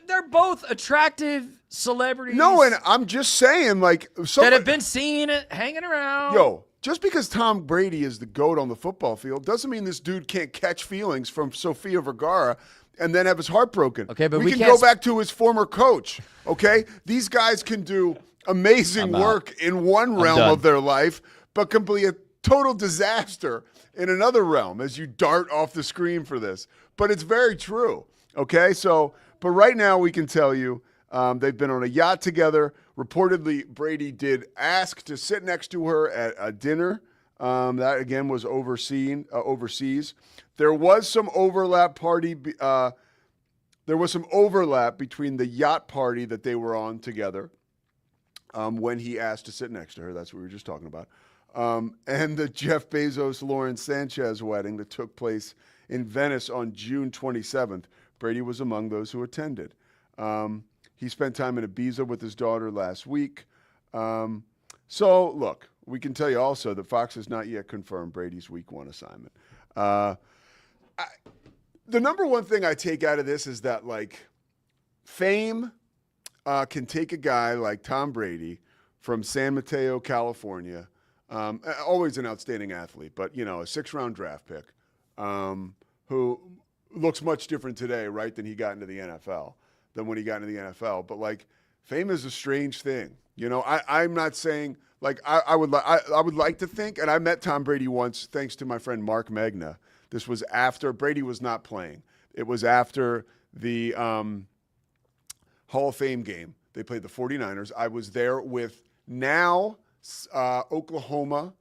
They're both attractive celebrities. No, and I'm just saying, like, that have been seen hanging around. Yo, just because Tom Brady is the GOAT on the football field doesn't mean this dude can't catch feelings from Sofia Vergara and then have his heart broken. Okay, but we can go back to his former coach. Okay, these guys can do amazing work in one realm of their life, but can be a total disaster in another realm as you dart off the screen for this. But it's very true. Okay, so. But right now we can tell you they've been on a yacht together. Reportedly, Brady did ask to sit next to her at a dinner. That, again, was overseas. There was some overlap between the yacht party that they were on together when he asked to sit next to her. That's what we were just talking about. And the Jeff Bezos-Lauren Sanchez wedding that took place in Venice on June 27th. Brady was among those who attended. He spent time in Ibiza with his daughter last week. So, look, we can tell you also that Fox has not yet confirmed Brady's Week 1 assignment. The number one thing I take out of this is that, like, fame can take a guy like Tom Brady from San Mateo, California, always an outstanding athlete, but, you know, a 6th-round draft pick, who looks much different today, right, than he got into the NFL, than when he got into the NFL. But, like, fame is a strange thing. You know, I'm not saying, like, I would like to think, and I met Tom Brady once thanks to my friend Mark Magna. This was after Brady was not playing. It was after the Hall of Fame game. They played the 49ers. I was there with now Oklahoma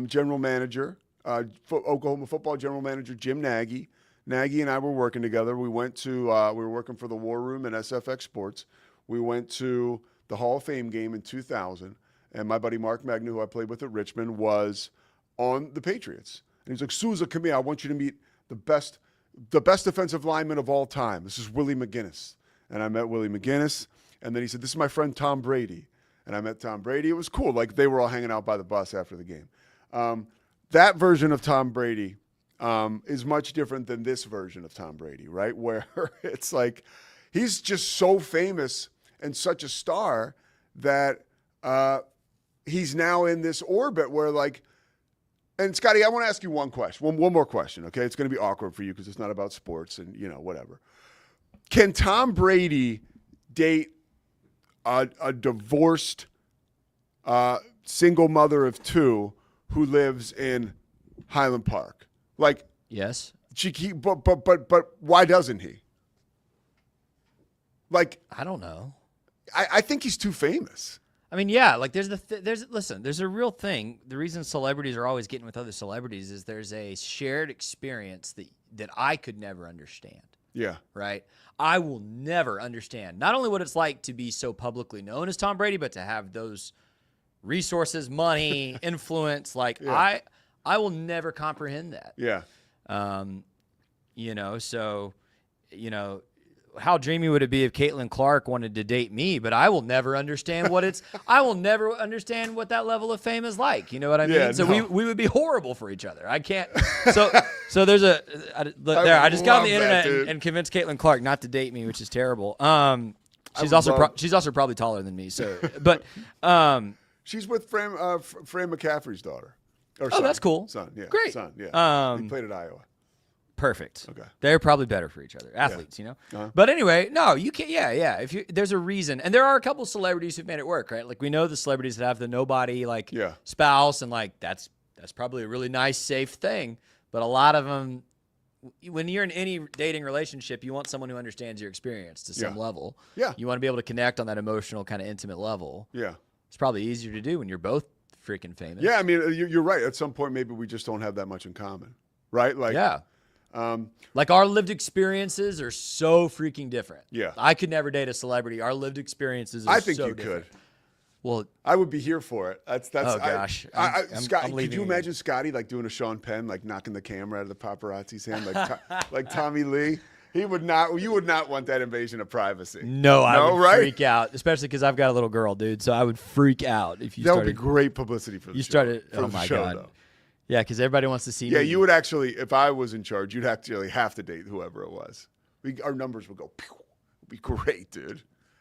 general manager, Oklahoma football general manager Jim Nagy. Nagy and I were working together. We went to, we were working for the War Room and SFX Sports. We went to the Hall of Fame game in 2000, and my buddy Mark Magna, who I played with at Richmond, was on the Patriots. And he's like, Sousa, come here. I want you to meet the best defensive lineman of all time. This is Willie McGinnis. And I met Willie McGinnis. And then he said, this is my friend Tom Brady. And I met Tom Brady. It was cool. Like, they were all hanging out by the bus after the game. That version of Tom Brady is much different than this version of Tom Brady, right? Where it's like he's just so famous and such a star that he's now in this orbit where, like, and Scotty, I want to ask you one question, one more question, okay? It's going to be awkward for you because it's not about sports and, you know, whatever. Can Tom Brady date a divorced single mother of two who lives in Highland Park? Like, yes, but why doesn't he? Like, I don't know. I think he's too famous. I mean, yeah, like there's a real thing. The reason celebrities are always getting with other celebrities is there's a shared experience that I could never understand. Yeah. Right? I will never understand not only what it's like to be so publicly known as Tom Brady, but to have those resources, money, influence. Like, yeah. I will never comprehend that. Yeah. You know, so, you know, how dreamy would it be if Caitlin Clark wanted to date me? But I will never understand what I will never understand what that level of fame is like. You know what I mean? Yeah, So no. we would be horrible for each other. I can't. So there's I just got on the internet and convinced Caitlin Clark not to date me, which is terrible. She's also probably taller than me. So, but she's with Fran McCaffrey's daughter. Or oh, son. that's cool. Son, yeah. Great. Son, yeah. He played at Iowa. Perfect. Okay. They're probably better for each other, athletes, you know. Uh-huh. But anyway, no, you can't. Yeah. If there's a reason, and there are a couple celebrities who've made it work, right? Like we know the celebrities that have the nobody spouse, and like that's probably a really nice, safe thing. But a lot of them, when you're in any dating relationship, you want someone who understands your experience to some level. Yeah. You want to be able to connect on that emotional, kind of intimate level. Yeah. It's probably easier to do when you're both freaking famous. Yeah, I mean, you're right. At some point, maybe we just don't have that much in common, right? Like, yeah. Like our lived experiences are so freaking different. Yeah. I could never date a celebrity. Our lived experiences are I think so you different. could. Well, I would be here for it. That's. Oh gosh, Scott, I'm could leaving you again. imagine Scotty like doing a Sean Penn, like knocking the camera out of the paparazzi's hand, like Tommy Lee? He would not. You would not want that invasion of privacy. No, I would right? freak out, especially because I've got a little girl, dude. So I would freak out if you That started. would be great publicity for the show. started. For Oh the my show, god. though. Yeah, because everybody wants to see. Yeah, me. you would actually. If I was in charge, you'd actually have to date whoever it was. Our numbers would go. Pew. It'd be great, dude.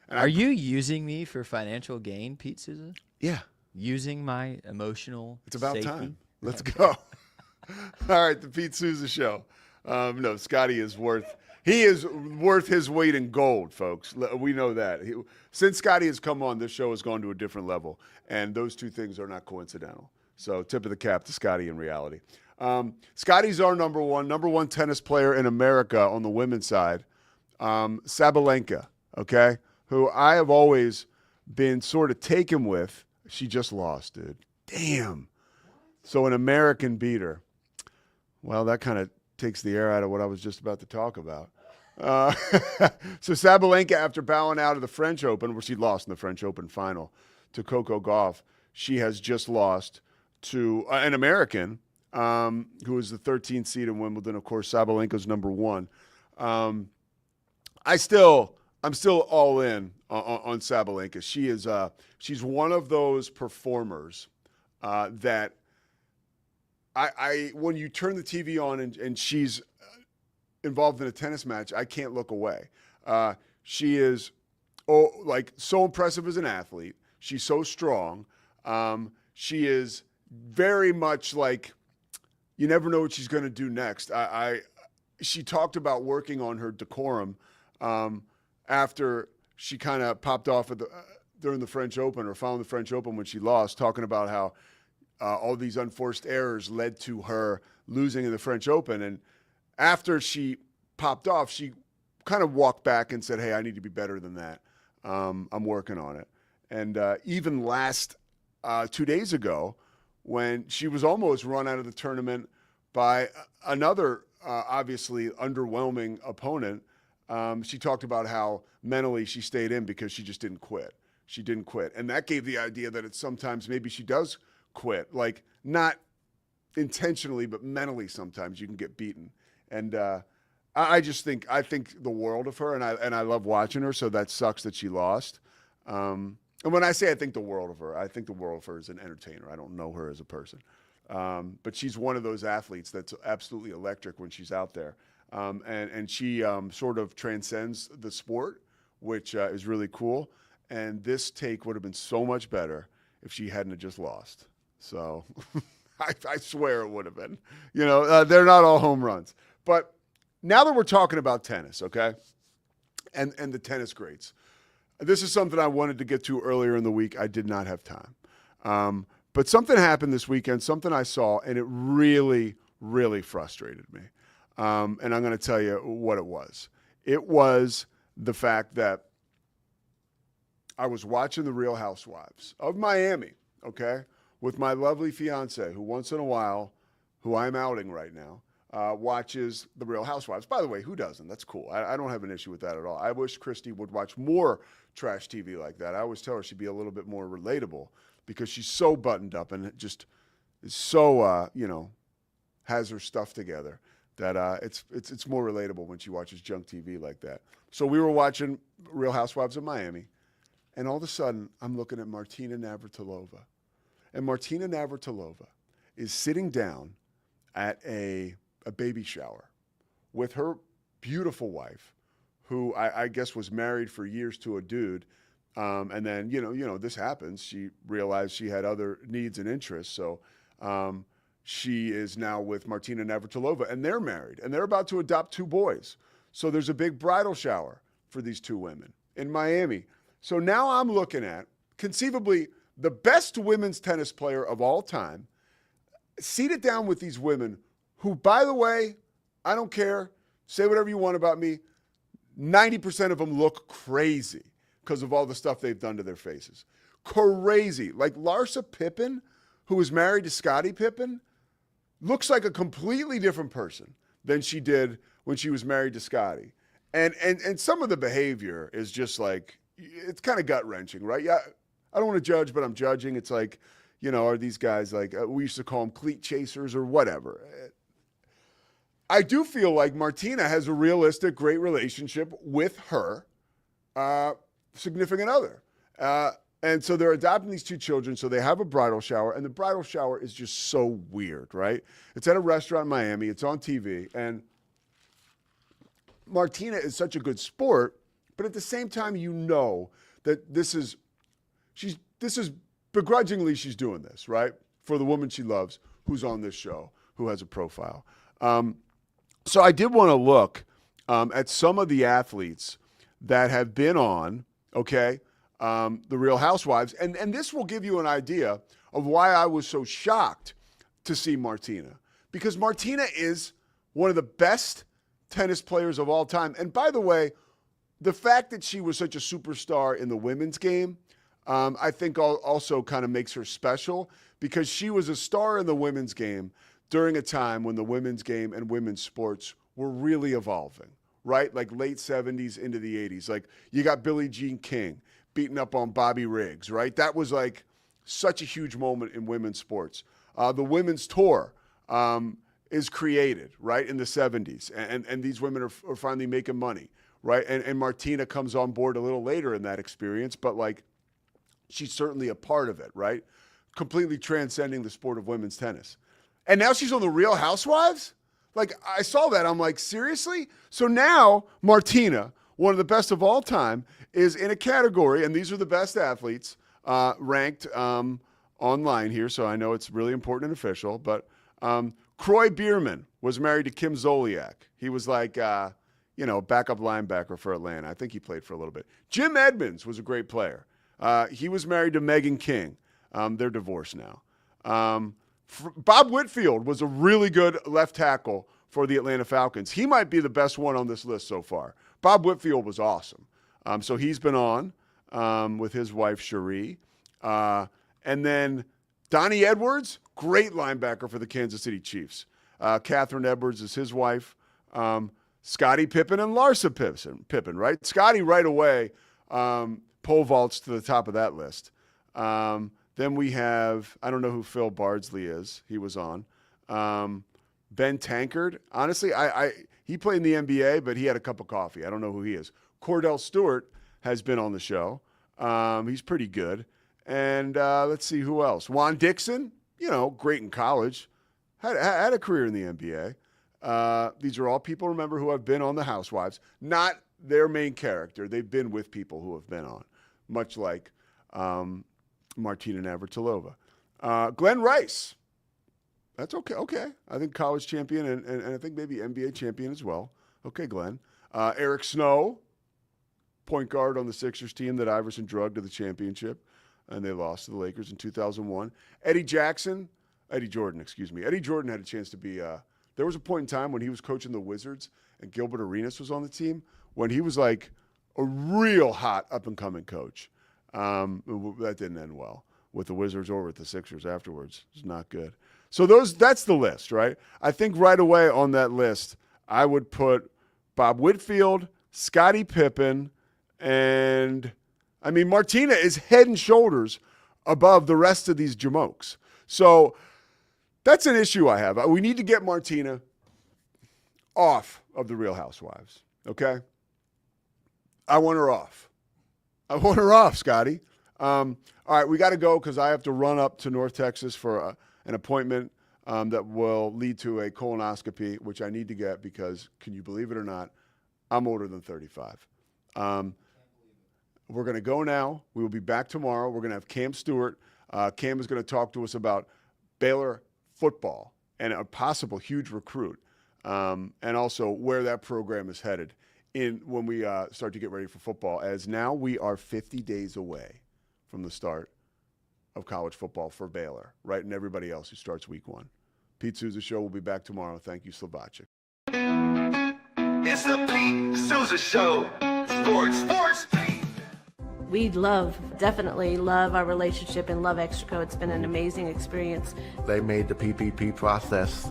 And Are you using me for financial gain, Pete Sousa? Yeah. Using my emotional. It's about safety? time. Let's go. All right, the Pete Sousa Show. No, Scotty is worth. He is worth his weight in gold, folks. We know that. Since Scotty has come on, this show has gone to a different level, and those two things are not coincidental. So, tip of the cap to Scotty in reality. Scotty's our number one tennis player in America on the women's side. Sabalenka, okay, who I have always been sort of taken with. She just lost, dude. Damn. So an American beat her. Well, that kind of takes the air out of what I was just about to talk about. So Sabalenka, after bowing out of the French Open, where she lost in the French Open final to Coco Gauff, she has just lost to an American who is the 13th seed in Wimbledon. Of course, Sabalenka's number one. I'm still all in on Sabalenka. She is she's one of those performers that I when you turn the TV on and she's involved in a tennis match, I can't look away. She is so impressive as an athlete. She's so strong. She is very much like you never know what she's going to do next. She talked about working on her decorum after she kind of popped off during the French Open or following the French Open when she lost, talking about how all these unforced errors led to her losing in the French Open. And after she popped off, she kind of walked back and said, hey, I need to be better than that. I'm working on it. And even last 2 days ago, when she was almost run out of the tournament by another obviously underwhelming opponent, she talked about how mentally she stayed in because she just didn't quit. She didn't quit. And that gave the idea that it's sometimes maybe she does quit, like not intentionally, but mentally sometimes you can get beaten. And I think the world of her, and I love watching her, so that sucks that she lost. And when I say I think the world of her, I think the world of her as an entertainer. I don't know her as a person. But she's one of those athletes that's absolutely electric when she's out there. And she sort of transcends the sport, which is really cool. And this take would have been so much better if she hadn't have just lost. So I swear it would have been. You know, they're not all home runs. But now that we're talking about tennis, okay, and the tennis greats, this is something I wanted to get to earlier in the week. I did not have time. But something happened this weekend, something I saw, and it really, really frustrated me. And I'm going to tell you what it was. It was the fact that I was watching The Real Housewives of Miami, okay, with my lovely fiance, who once in a while, who I'm outing right now, watches The Real Housewives. By the way, who doesn't? That's cool. I don't have an issue with that at all. I wish Christy would watch more trash TV like that. I always tell her she'd be a little bit more relatable because she's so buttoned up and just is so, has her stuff together that it's more relatable when she watches junk TV like that. So we were watching Real Housewives of Miami, and all of a sudden I'm looking at Martina Navratilova, and Martina Navratilova is sitting down at a baby shower with her beautiful wife, who I guess was married for years to a dude. And then, this happens. She realized she had other needs and interests. So she is now with Martina Navratilova, and they're married, and they're about to adopt 2 boys. So there's a big bridal shower for these 2 women in Miami. So now I'm looking at, conceivably, the best women's tennis player of all time, seated down with these women who, by the way, I don't care, say whatever you want about me, 90% of them look crazy because of all the stuff they've done to their faces. Crazy. Like Larsa Pippen, who was married to Scottie Pippen, looks like a completely different person than she did when she was married to Scottie. And some of the behavior is just like, it's kind of gut-wrenching, right? Yeah, I don't want to judge, but I'm judging. It's like, are these guys like, we used to call them cleat chasers or whatever. I do feel like Martina has a realistic, great relationship with her significant other. And so they're adopting these 2 children, so they have a bridal shower, and the bridal shower is just so weird, right? It's at a restaurant in Miami. It's on TV, and Martina is such a good sport, but at the same time, that this is begrudgingly she's doing this, right? For the woman she loves, who's on this show, who has a profile. So I did want to look at some of the athletes that have been on, okay, The Real Housewives. And this will give you an idea of why I was so shocked to see Martina. Because Martina is one of the best tennis players of all time. And by the way, the fact that she was such a superstar in the women's game, I think also kind of makes her special, because she was a star in the women's game during a time when the women's game and women's sports were really evolving, right? Like late 70s into the 80s. Like you got Billie Jean King beating up on Bobby Riggs, right? That was like such a huge moment in women's sports. The women's tour is created, right, in the 70s. And these women are finally making money, right? And Martina comes on board a little later in that experience, but like she's certainly a part of it, right? Completely transcending the sport of women's tennis. And now she's on The Real Housewives? Like, I saw that. I'm like, seriously? So now Martina, one of the best of all time, is in a category, and these are the best athletes ranked online here, so I know it's really important and official, but Croy Bierman was married to Kim Zoliak. He was like, backup linebacker for Atlanta. I think he played for a little bit. Jim Edmonds was a great player. He was married to Megan King. They're divorced now. Bob Whitfield was a really good left tackle for the Atlanta Falcons. He might be the best one on this list so far. Bob Whitfield was awesome. So he's been on with his wife, Cherie. And then Donnie Edwards, great linebacker for the Kansas City Chiefs. Catherine Edwards is his wife. Scottie Pippen and Larsa Pippen, right? Scottie right away pole vaults to the top of that list. Then we have, I don't know who Phil Bardsley is. He was on. Ben Tankard. Honestly, he played in the NBA, but he had a cup of coffee. I don't know who he is. Cordell Stewart has been on the show. He's pretty good. And let's see who else. Juan Dixon, great in college. Had a career in the NBA. These are all people, remember, who have been on The Housewives. Not their main character. They've been with people who have been on, much like Martina Navratilova. Glenn Rice. That's okay. Okay. I think college champion and I think maybe NBA champion as well. Okay, Glenn. Eric Snow, point guard on the Sixers team that Iverson drugged to the championship, and they lost to the Lakers in 2001. Eddie Jordan had a chance to be there was a point in time when he was coaching the Wizards and Gilbert Arenas was on the team when he was like a real hot up-and-coming coach. That didn't end well with the Wizards or with the Sixers afterwards. It's not good. So that's the list, right? I think right away on that list, I would put Bob Whitfield, Scottie Pippen, and Martina is head and shoulders above the rest of these jamokes. So that's an issue I have. We need to get Martina off of the Real Housewives, okay? I want her off. I want her off, Scotty. All right, we got to go because I have to run up to North Texas for an appointment that will lead to a colonoscopy, which I need to get because, can you believe it or not, I'm older than 35. We're going to go now. We will be back tomorrow. We're going to have Cam Stewart. Cam is going to talk to us about Baylor football and a possible huge recruit, and also where that program is headed when we start to get ready for football, as now we are 50 days away from the start of college football for Baylor, right, and everybody else who starts week 1. Pete Sousa Show will be back tomorrow. Thank you, Slovacic. It's the Pete Sousa Show. Sports. We definitely love our relationship and love Extraco. It's been an amazing experience. They made the PPP process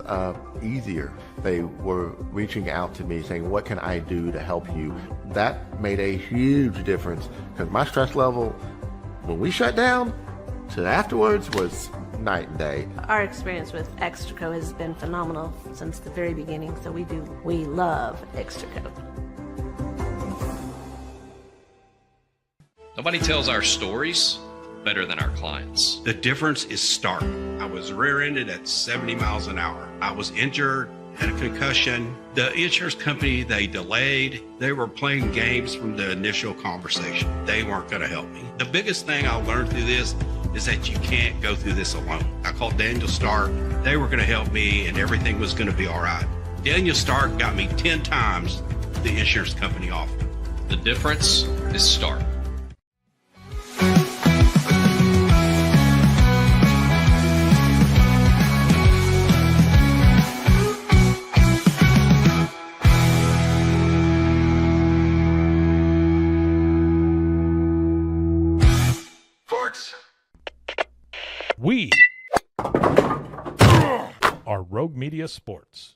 easier. They were reaching out to me saying, what can I do to help you? That made a huge difference because my stress level, when we shut down, to afterwards was night and day. Our experience with Extraco has been phenomenal since the very beginning, so we love Extraco. Nobody tells our stories better than our clients. The difference is stark. I was rear-ended at 70 miles an hour. I was injured, had a concussion. The insurance company, they delayed. They were playing games from the initial conversation. They weren't going to help me. The biggest thing I learned through this is that you can't go through this alone. I called Daniel Stark. They were going to help me and everything was going to be all right. Daniel Stark got me 10 times the insurance company offered. The difference is stark. We are Rogue Media Sports.